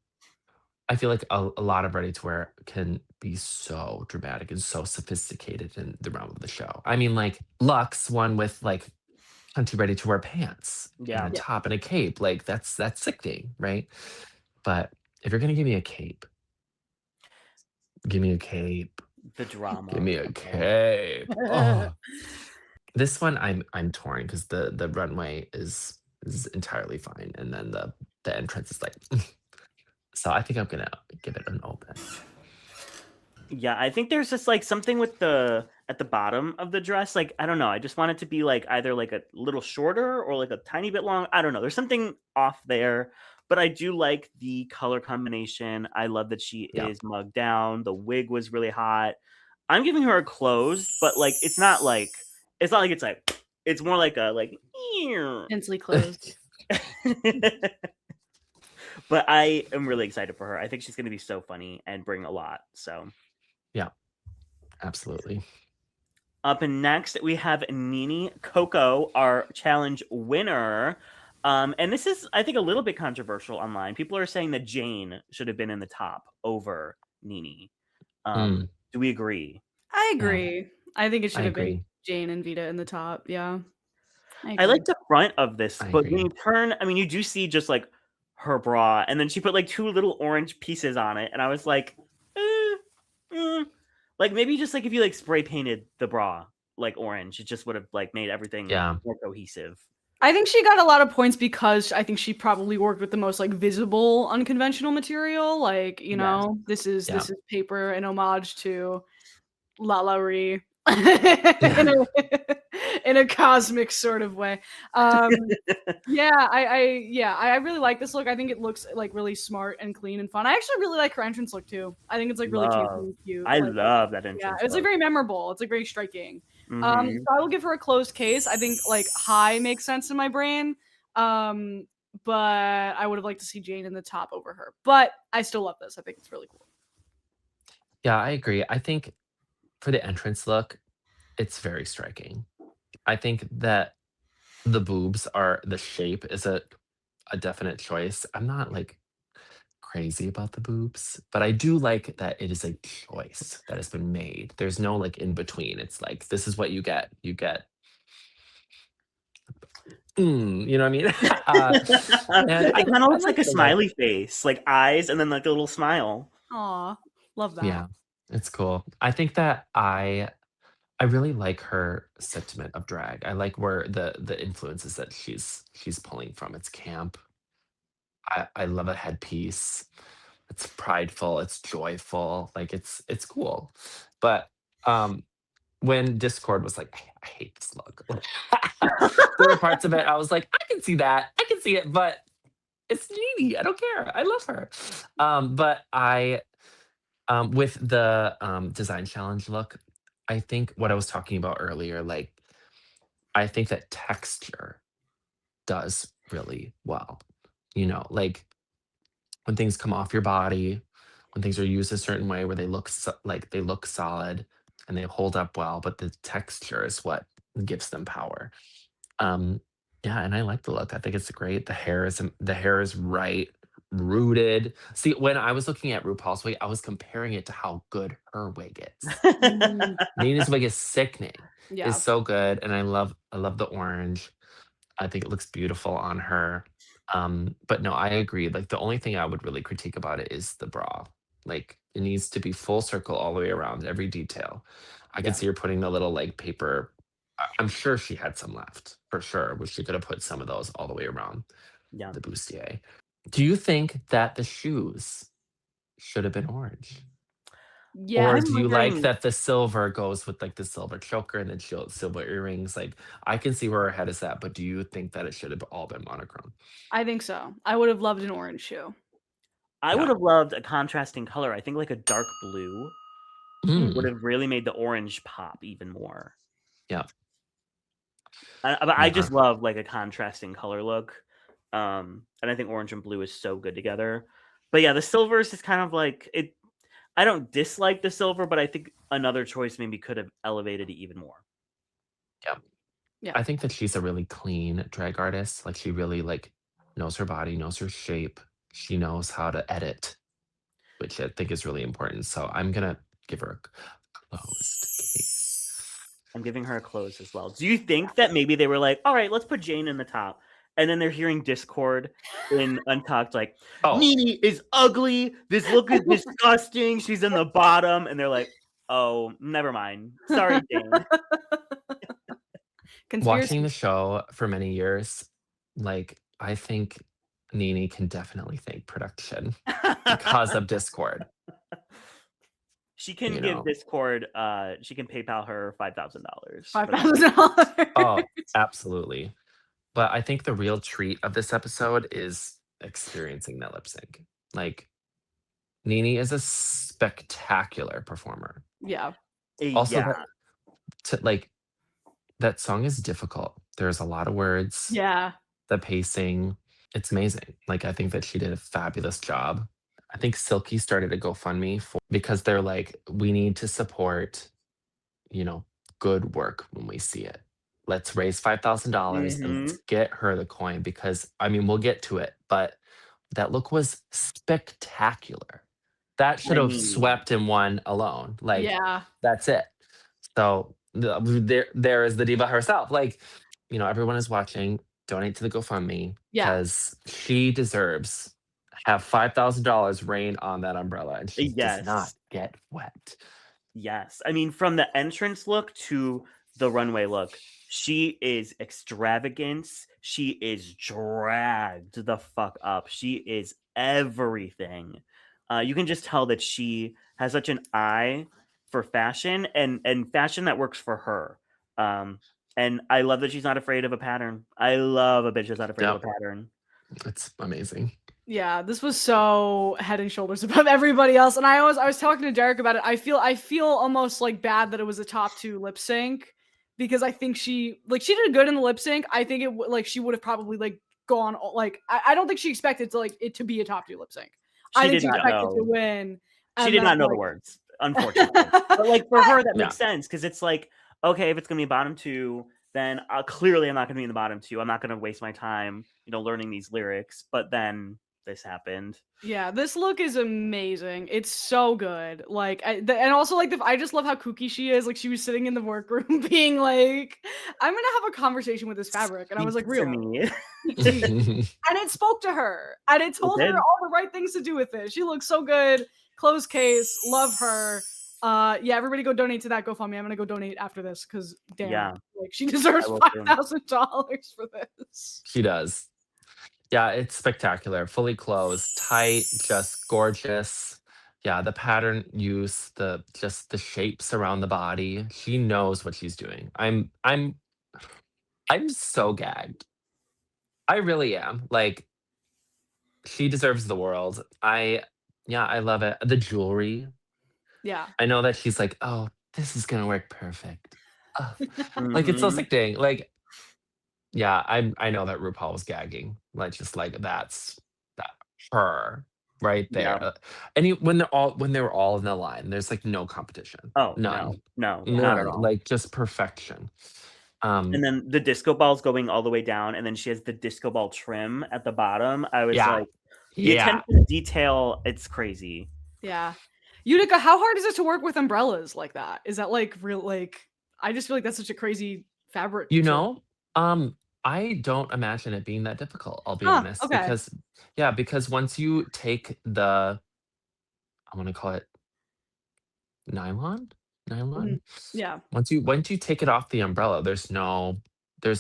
feel like a lot of ready to wear can be so dramatic and so sophisticated in the realm of the show. I mean, like Lux one with like cunty ready to wear pants and a top and a cape. Like that's sickening, right? But if you're gonna give me a cape, give me a cape. The drama. Give me a cape. Oh. This one I'm torn because the runway is entirely fine, and then the entrance is like. So I think I'm gonna give it an open. Yeah, I think there's just like something with at the bottom of the dress. Like, I don't know. I just want it to be like either like a little shorter or like a tiny bit long. I don't know. There's something off there, but I do like the color combination. I love that she is mugged down. The wig was really hot. I'm giving her a closed, but like it's not like it's more like a like intensely closed. But I am really excited for her. I think she's going to be so funny and bring a lot. So Yeah, absolutely. up and next, we have Nini Coco, our challenge winner. And this is, I think, a little bit controversial online. People are saying that Jane should have been in the top over Nini. Mm, Do we agree? I yeah, agree. I think it I should have been agree. Jane and Vita in the top. Yeah, I I agree. like the front of this, I but when agree. you turn, I mean, you do see just like her bra, and then she put like two little orange pieces on it, and I was like, eh, like maybe just like if you like spray painted the bra like orange, it just would have like made everything Yeah, more cohesive. I think she got a lot of points because I think she probably worked with the most like visible unconventional material. Like, Yes. yeah. this is paper an homage to La La Ree in a cosmic sort of way. Yeah, I really like this look. I think it looks like really smart and clean and fun. I actually really like her entrance look too. I think it's like really campy Love. and cute. I Like, love that yeah, entrance it's like look. very memorable. It's like very striking. So Hmm. I will give her a closed case. I think like high makes sense in my brain. Um, but I would have liked to see Jane in the top over her. But I still love this. I think it's really cool. Yeah, I agree. I think for the entrance look, it's very striking. I think that the shape is a definite choice. I'm not like crazy about the boobs, but I do like that it is a choice that has been made. There's no like in between. It's like this is what you get. You get you know what I mean? And It kind of I looks like like a the look. smiley face, like eyes, and then like a little smile. Aw, love that. Yeah, it's cool. I think that I really like her sentiment of drag. I like where the influences that she's pulling from. It's camp. I love a headpiece. It's prideful, it's joyful, like it's cool. But when Discord was like, I hate this look. There were parts of it I was like, I can see that. I can see it, but it's Nene. I don't care. I love her. But I with the design challenge look, I think what I was talking about earlier, like I think that texture does really well. Like when things come off your body, when things are used a certain way where they look like they look solid and they hold up well, but the texture is what gives them power. Um, yeah, and I like the look. I think it's great. The hair is right, rooted. See, when I was looking at RuPaul's wig, I was comparing it to how good her wig is. Mm, Nina's wig is sickening. Is yeah. so good, and I love the orange. I think it looks beautiful on her. But no, I agree. Like the only thing I would really critique about it is the bra. Like it needs to be full circle all the way around, every detail. I could Yeah, see her putting the little like paper. I'm sure she had some left for sure, but she could have put some of those all the way around yeah. the bustier. Do you think that the shoes should have been orange? Or Yes. I'm do you like wondering. that the silver goes with like the silver choker and the silver earrings? Like I can see where her head is at, but do you think that it should have all been monochrome? I think so. I would have loved an orange shoe. I would Yeah. have loved a contrasting color. I think like a dark blue would Mm, have really made the orange pop even more. yeah. But I Yeah. just love like a contrasting color look. And I think orange and blue is so good together. But yeah, the silvers is kind of like it. I don't dislike the silver, but I think another choice maybe could have elevated it even more. Yeah. Yeah. I think that she's a really clean drag artist. Like she really like knows her body, knows her shape. She knows how to edit, which I think is really important. So I'm gonna give her a closed case. I'm giving her a close as well. Do you think that maybe they were like, all right, let's put Jane in the top? And then they're hearing Discord in Untucked, like, Oh, Nene is ugly. This look is disgusting. She's in the bottom. And they're like, oh, never mind. Sorry, Jane. watching Conspiracy. the show for many years, like I think Nene can definitely thank production because of Discord. She can You give know. Discord, she can PayPal her $5,000 for that. $5,000. Oh, absolutely. But I think the real treat of this episode is experiencing that lip sync. Like Nene is a spectacular performer. Yeah. Also, Yeah. like that song is difficult. There's a lot of words. Yeah. The pacing It's amazing. Like, I think that she did a fabulous job. I think Silky started a GoFundMe for because they're like, "We need to support, you know, good work when we see it. Let's raise $5,000 and let's Hmm. get her the coin," because, I mean, we'll get to it, but that look was spectacular. That should I have mean, swept in one alone, like, Yeah. that's it. So, there is the diva herself, like, everyone is watching, donate to the GoFundMe Yeah. because she deserves have $5,000 rain on that umbrella, and she does not yes. get wet. Yes. I mean, from the entrance look to the runway look, she is extravagance. She is dragged the fuck up. She is everything. You can just tell that she has such an eye for fashion and fashion that works for her. Um, and I love that she's not afraid of a pattern. I love a bitch that's not afraid of a Yep, pattern. it's amazing. Yeah, this was so head and shoulders above everybody else. And I was talking to Derek about it. I feel almost like bad that it was a top 2 lip sync because I think she did good in the lip sync. I think like she would have probably like gone like I don't think she expected to like it to be a top 2 lip sync. I She think did she not expected to know. win She and did then not know the like words, unfortunately. But, like, for her, that Yeah. makes sense because it's like, okay, if it's gonna be bottom 2, then, clearly I'm not gonna be in the bottom 2. I'm not gonna waste my time, learning these lyrics, but then this happened. Yeah, this look is amazing. It's so good. Like, and also like I just love how kooky she is. Like, she was sitting in the workroom being like, "I'm gonna have a conversation with this fabric," and I was Speak like, to "Really? me. Speak to me." And it spoke to her, and it It told her did. all the right things to do with it. She looks so good. Closed case. Love her. Yeah, everybody go donate to that GoFundMe. I'm gonna go donate after this because damn, Yeah, like she I deserves will too. $5,000 for this. She does. Yeah, it's spectacular. Fully closed, tight, just gorgeous. Yeah, the pattern use, the shapes around the body. She knows what she's doing. I'm so gagged. I really am. Like, she deserves the world. Yeah, I love it. The jewelry. Yeah. I know that she's like, "Oh, this is gonna work perfect." Ugh. Like, it's so Mhm. sickening. Like, yeah, I know that RuPaul was gagging, like, just like, that her right Yeah. there, and when they were all in the line, there's, like, no competition. Oh, no. None. No, Yeah. not at None, all. like, just perfection. And Um, then the disco ball's going all the way down, and then she has the disco ball trim at the bottom. I was yeah. like, the Yeah. attention to detail, it's crazy. Yeah. Utica, how hard is it to work with umbrellas like that? Is that like real like I just feel like that's such a crazy fabric You to know, um, I don't imagine it being that difficult, I'll be Huh, honest, okay. because once you take the I wanna call it nylon? Mhm. Nylon? Yeah. Once you take it off the umbrella, there's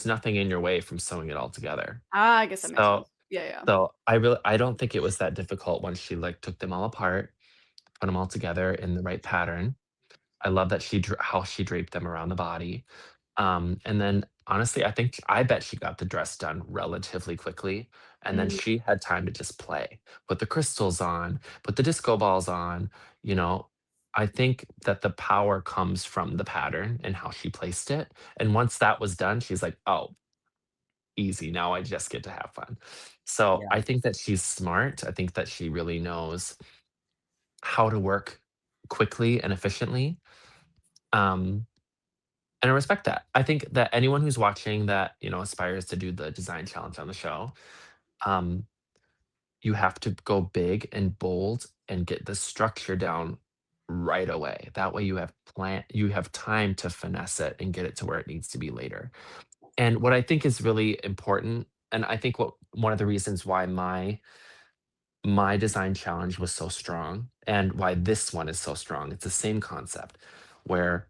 nothing in your way from sewing it all together. Ah, I guess that makes So sense. Yeah, yeah. so I don't think it was that difficult once she, like, took them all apart, put them all together in the right pattern. I love that how she draped them around the body. And then honestly, I bet she got the dress done relatively quickly, and then Mm, she had time to just play, put the crystals on, put the disco balls on, you know. I think that the power comes from the pattern and how she placed it. And once that was done, she's like, "Oh, easy. Now I just get to have fun." So Yeah. I think that she's smart. I think that she really knows how to work quickly and efficiently. Um, And I respect that. I think that anyone who's watching that, aspires to do the design challenge on the show, um, you have to go big and bold and get the structure down right away. That way you have time to finesse it and get it to where it needs to be later. And what I think is really important, and I think what one of the reasons why my design challenge was so strong and why this one is so strong, it's the same concept where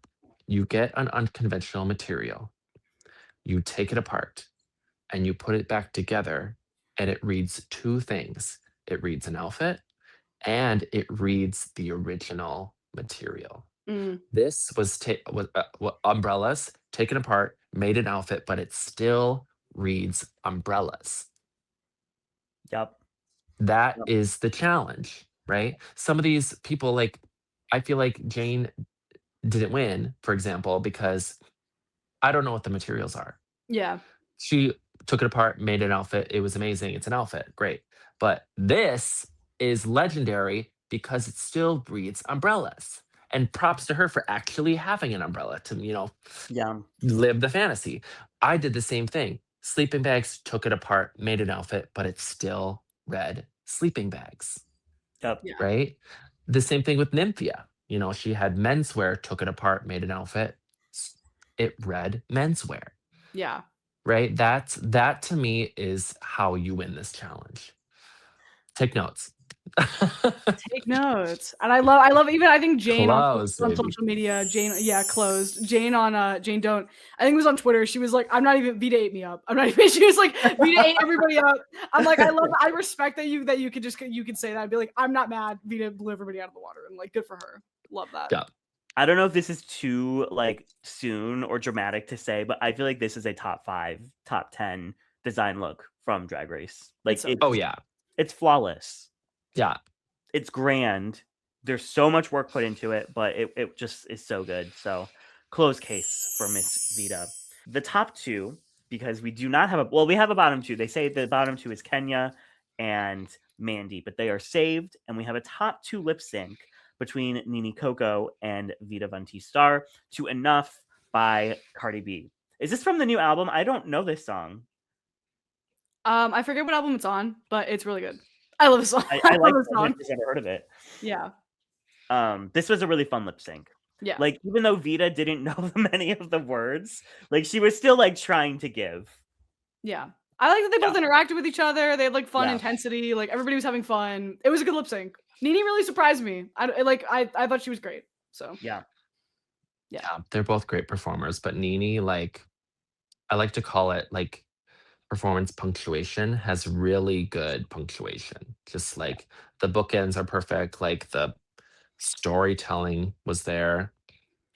you get an unconventional material, you take it apart and you put it back together, and it reads two things. It reads an outfit and it reads the original material. mm, This was umbrellas taken apart, made an outfit, but it still reads umbrellas. Yep. That Yep. is the challenge, right? Some of these people, like, I feel like Jane didn't win, for example, because I don't know what the materials are. yeah. She took it apart, made an outfit. It was amazing. It's an outfit. Great. But this is legendary because it still breeds umbrellas. And props to her for actually having an umbrella to, Yeah. live the fantasy. I did the same thing. Sleeping bags, took it apart, made an outfit, but it's still red sleeping bags, Yep. Yeah. right? The same thing with Nymphia. She had menswear, took it apart, made an outfit. It read menswear, Yeah. right? That to me is how you win this challenge. Take notes. Take notes. And I love even I think Jane on Close, baby. social media, closed. Jane don't. I think it was on Twitter. She was like, I'm not even Vita ate me up. I'm not even she was like, Vita ate everybody up. I'm like, I respect that you could say that. I'd be like, I'm not mad. Vita blew everybody out of the water and like good for her. Love that. Yeah. I don't know if this is too like soon or dramatic to say, but I feel like this is a top 5, top 10 design look from Drag Race. Like Oh yeah. it's flawless. Yeah. It's grand. There's so much work put into it, but it just is so good. So closed case for Miss Vita. The top 2, because we do not have we have a bottom 2. They say the bottom 2 is Kenya and Mandy, but they are saved, and we have a top 2 lip sync between Nini Coco and Vita Vanti Star to Enough by Cardi B. Is this from the new album? I don't know this song. I forget what album it's on, but it's really good. I love the song. I like the song. I've never heard of it. Yeah. This was a really fun lip sync. Yeah. Like, even though Vita didn't know many of the words, like she was still like trying to give. Yeah. I like that they both interacted with each other. They had like fun Yeah. intensity. Like everybody was having fun. It was a good lip sync. Nini really surprised me. I thought she was great. So Yeah. Yeah, they're both great performers, but Nini, like, I like to call it like performance punctuation, has really good punctuation. Just like the bookends are perfect, like the storytelling was there.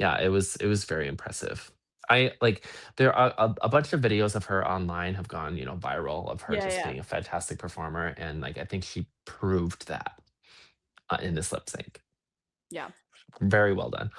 Yeah, it was very impressive. I like there are a bunch of videos of her online have gone, viral of her just being a fantastic performer, and like I think she proved that in this lip sync. Yeah. Very well done.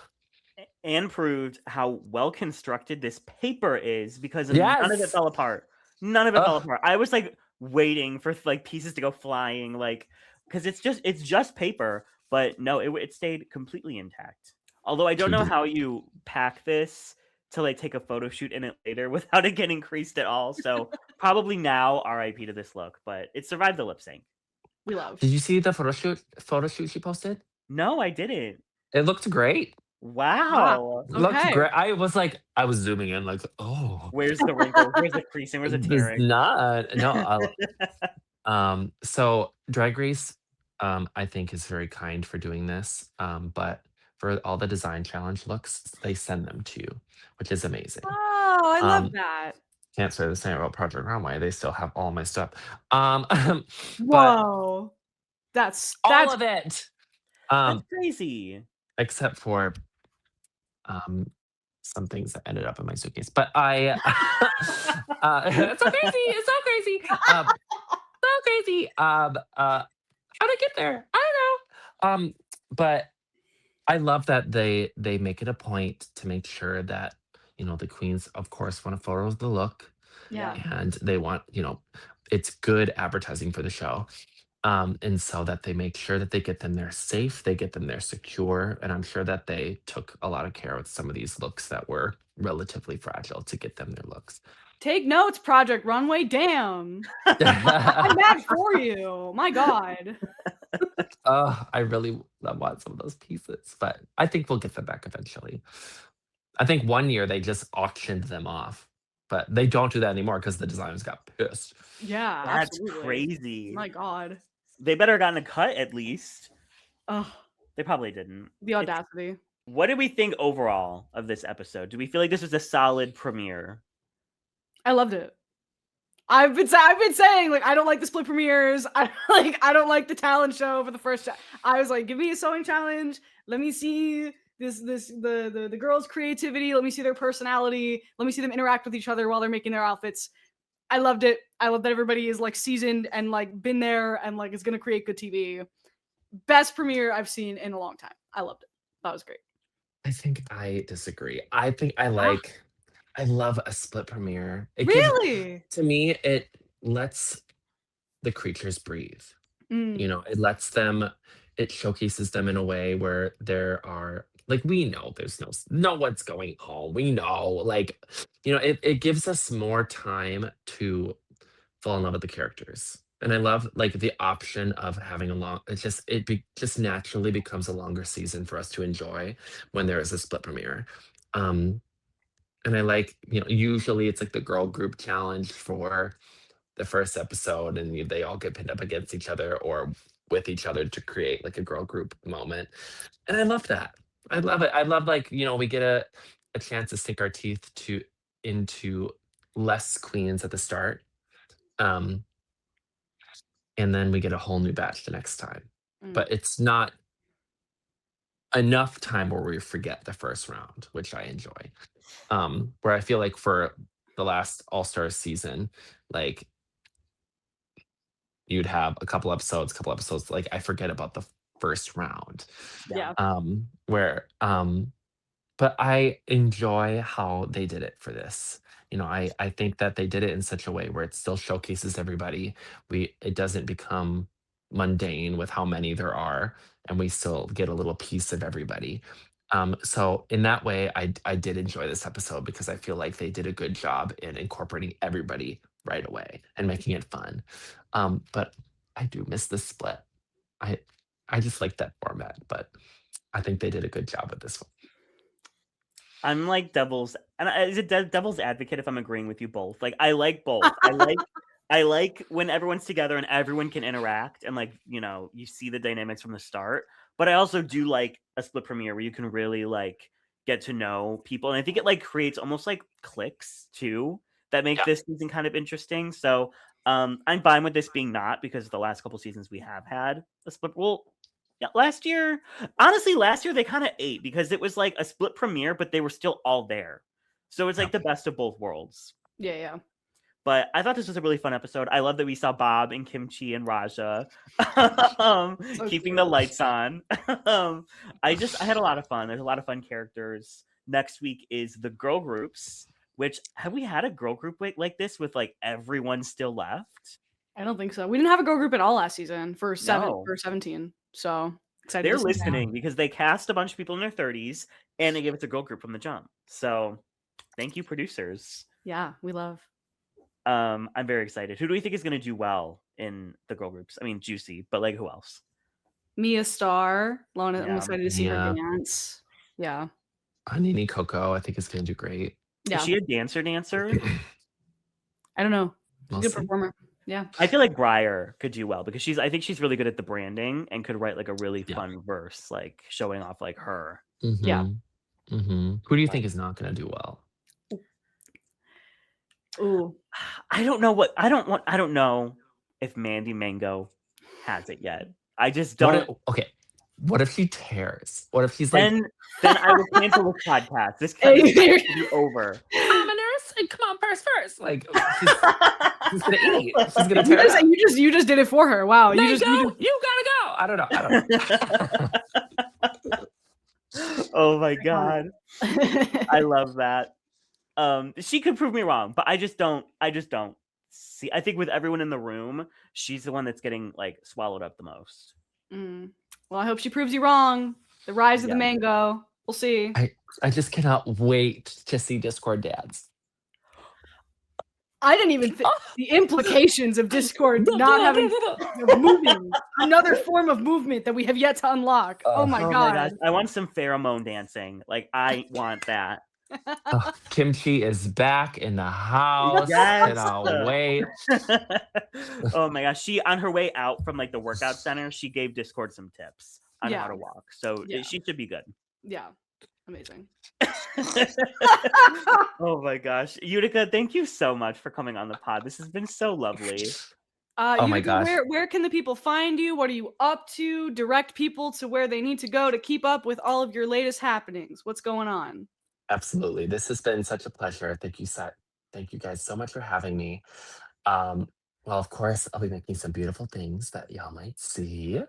And proved how well constructed this paper is because none of it fell apart. None of it fell apart. I was like waiting for like pieces to go flying, like because it's just paper, but no, it stayed completely intact. Although I don't know how you pack this to like take a photo shoot in it later without it getting creased at all. So probably now RIP to this look, but it survived the lip sync. We love. Did you see the photo shoot she posted? No, I didn't. It looked great. Wow. Looked great. I was zooming in like, oh. Where's the wrinkle? Where's the creasing? Where's the tearing? So Drag Race, I think is very kind for doing this. But for all the design challenge looks, they send them to you, which is amazing. Oh, I love that. Can't say the same about Project Runway. They still have all my stuff. Whoa. That's all of it. That's crazy. Except for some things that ended up in my suitcase. But I it's so crazy. It's so crazy. So crazy. How'd I get there? I don't know. But I love that they make it a point to make sure that, the queens, of course, want a photo of the look. Yeah. And they want, it's good advertising for the show. And so that they make sure that they get them there safe, they get them there secure. And I'm sure that they took a lot of care with some of these looks that were relatively fragile to get them their looks. Take notes, Project Runway. Damn. I'm mad for you. My God. I really want some of those pieces, but I think we'll get them back eventually. I think one year they just auctioned them off, but they don't do that anymore because the designers got pissed. Yeah, that's absolutely. crazy. My God. They better have gotten a cut at least. Oh, they probably didn't. The audacity. What did we think overall of this episode? Do we feel like this was a solid premiere? I loved it. I've been saying like I don't like the split premieres. I don't like the talent show for the first. I was like, give me a sewing challenge. Let me see the girls' creativity. Let me see their personality. Let me see them interact with each other while they're making their outfits. I loved it. I love that everybody is like seasoned and like been there and like is gonna create good TV. Best premiere I've seen in a long time. I loved it. That was great. I think I disagree. I think I like I love a split premiere. It gives Really? to me, it lets the creatures breathe. You Mm, know, it lets them it showcases them in a way where there are like we know there's no one's going home. We know, like, you know, it gives us more time to fall in love with the characters. And I love like the option of having a long just naturally becomes a longer season for us to enjoy when there is a split premiere. Um and I like, you know, usually it's like the girl group challenge for the first episode and they all get pinned up against each other or with each other to create like a girl group moment. And I love that. I love it. I love like, you know, we get a chance to sink our teeth to into less queens at the start. Um, and then we get a whole new batch the next time. mm. But it's not enough time where we forget the first round, which I enjoy. Where I feel like for the last All Stars season, like you'd have a couple episodes, like I forget about the first round. Yeah. Yeah. Where but I enjoy how they did it for this. You know, I think that they did it in such a way where it still showcases everybody. It doesn't become mundane with how many there are, and we still get a little piece of everybody. So in that way, I did enjoy this episode because I feel like they did a good job in incorporating everybody right away and making it fun. But I do miss the split. I I just like that format, but I think they did a good job with this one. I'm like is it devil's advocate if I'm agreeing with you both? Like I like both. I like when everyone's together and everyone can interact and like, you know, you see the dynamics from the start. But I also do like a split premiere where you can really like get to know people. And I think it like creates almost like cliques too that make Yeah. this season kind of interesting. So I'm fine with this being not because the last couple seasons we have had a split. Well, yeah, last year they kind of ate because it was like a split premiere, but they were still all there. So it's like Yep. the best of both worlds. Yeah, yeah. But I thought this was a really fun episode. I love that we saw Bob and Kimchi and Raja So keeping cute. the lights on. I had a lot of fun. There's a lot of fun characters. Next week is the girl groups, which have we had a girl group like this with like everyone still left? I don't think so. We didn't have a girl group at all last season for No. 17. So excited They're to see that. listening because they cast a bunch of people in their 30s and they gave it to girl group from the jump. So thank you, producers. Yeah, we love. I'm very excited. Who do we think is going to do well in the girl groups? I mean, Juicy, but like who else? Mia Star. I'm Yeah. excited to see her Yeah. dance. Yeah. Nini Coco, I think is gonna do great. Yeah. Is she a dancer? I don't know. She's We'll a good see. performer. Yeah. I feel like Briar could do well because I think she's really good at the branding and could write like a really Yeah. fun verse, like showing off like her. Yeah. Who do you think is not gonna do well? Ooh. I don't know if Mandy Mango has it yet. I just don't. What if she tears? What if she's like, Then I will cancel this podcast. This podcast should be over. I'm a nurse and come on first. Like she's gonna eat. She's gonna tear it up. You just did it for her. Wow. You gotta go. I don't know. Oh my god. I love that. She could prove me wrong, but I just don't see. I think with everyone in the room, she's the one that's getting like swallowed up the most. Well, I hope she proves you wrong. The rise of the Yeah. mango. We'll see. I just cannot wait to see Discord dance. I didn't even think the implications of Discord not having moving, another form of movement that we have yet to unlock. Oh my god. My gosh. I want some pheromone dancing. Like I want that. Kimchi is back in the house. Yes. Cannot wait. Oh my gosh. She on her way out from like the workout center, she gave Discord some tips on how to walk. So she should be good. Yeah. Amazing. Oh my gosh. Utica, thank you so much for coming on the pod. This has been so lovely. Oh my gosh. Where can the people find you? What are you up to? Direct people to where they need to go to keep up with all of your latest happenings. What's going on? Absolutely. This has been such a pleasure. Thank you guys so much for having me. Well, of course, I'll be making some beautiful things that y'all might see.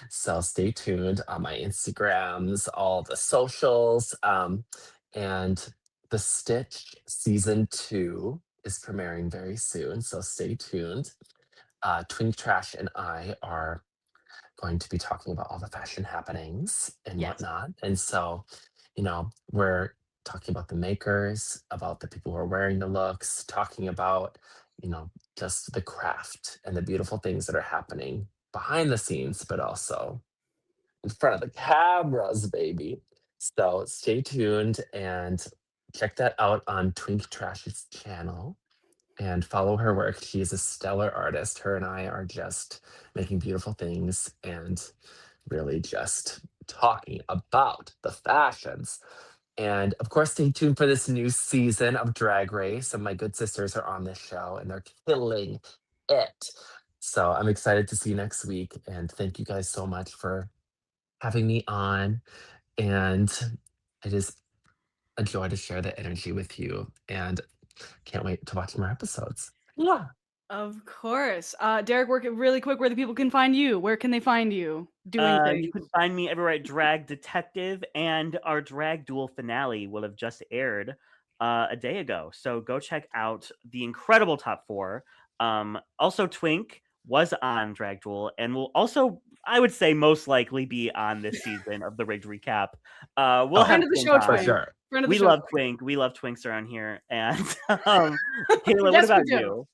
So stay tuned on my Instagrams, all the socials. And The Stitch season 2 is premiering very soon, so stay tuned. Twink Trash and I are going to be talking about all the fashion happenings and Yes. whatnot. And so, we're talking about the makers, about the people who are wearing the looks, talking about, just the craft and the beautiful things that are happening behind the scenes, but also in front of the cameras, baby. So stay tuned and check that out on Twink Trash's channel and follow her work. She is a stellar artist. Her and I are just making beautiful things and really just talking about the fashions. And of course, stay tuned for this new season of Drag Race. And my good sisters are on this show and they're killing it. So I'm excited to see you next week. And thank you guys so much for having me on. And it is a joy to share the energy with you. And can't wait to watch more episodes. Yeah. Of course. Derek, work it really quick where the people can find you. Where can they find you doing things? You can find me everywhere at Drag Detective, and our Drag Duel finale will have just aired a day ago. So go check out the incredible top 4. Also, Twink was on Drag Duel and will also, I would say, most likely be on this season of the Rigged Recap. We'll have Friend of the Twink show, on. For Twink. sure. Friend of the We show, love Twink. Twink. We love Twinks around here. And Kayla, what Yes, we about do. you?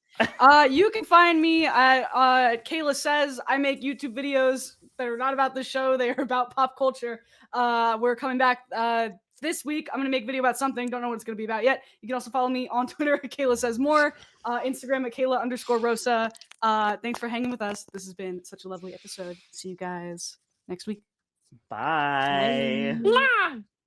You can find me at Kayla Says. I make YouTube videos that are not about the show. They are about pop culture. We're coming back this week. I'm going to make a video about something. Don't know what it's going to be about yet. You can also follow me on Twitter at Kayla Says More. Instagram at Kayla_Rosa. Thanks for hanging with us. This has been such a lovely episode. See you guys next week. Bye. Bye.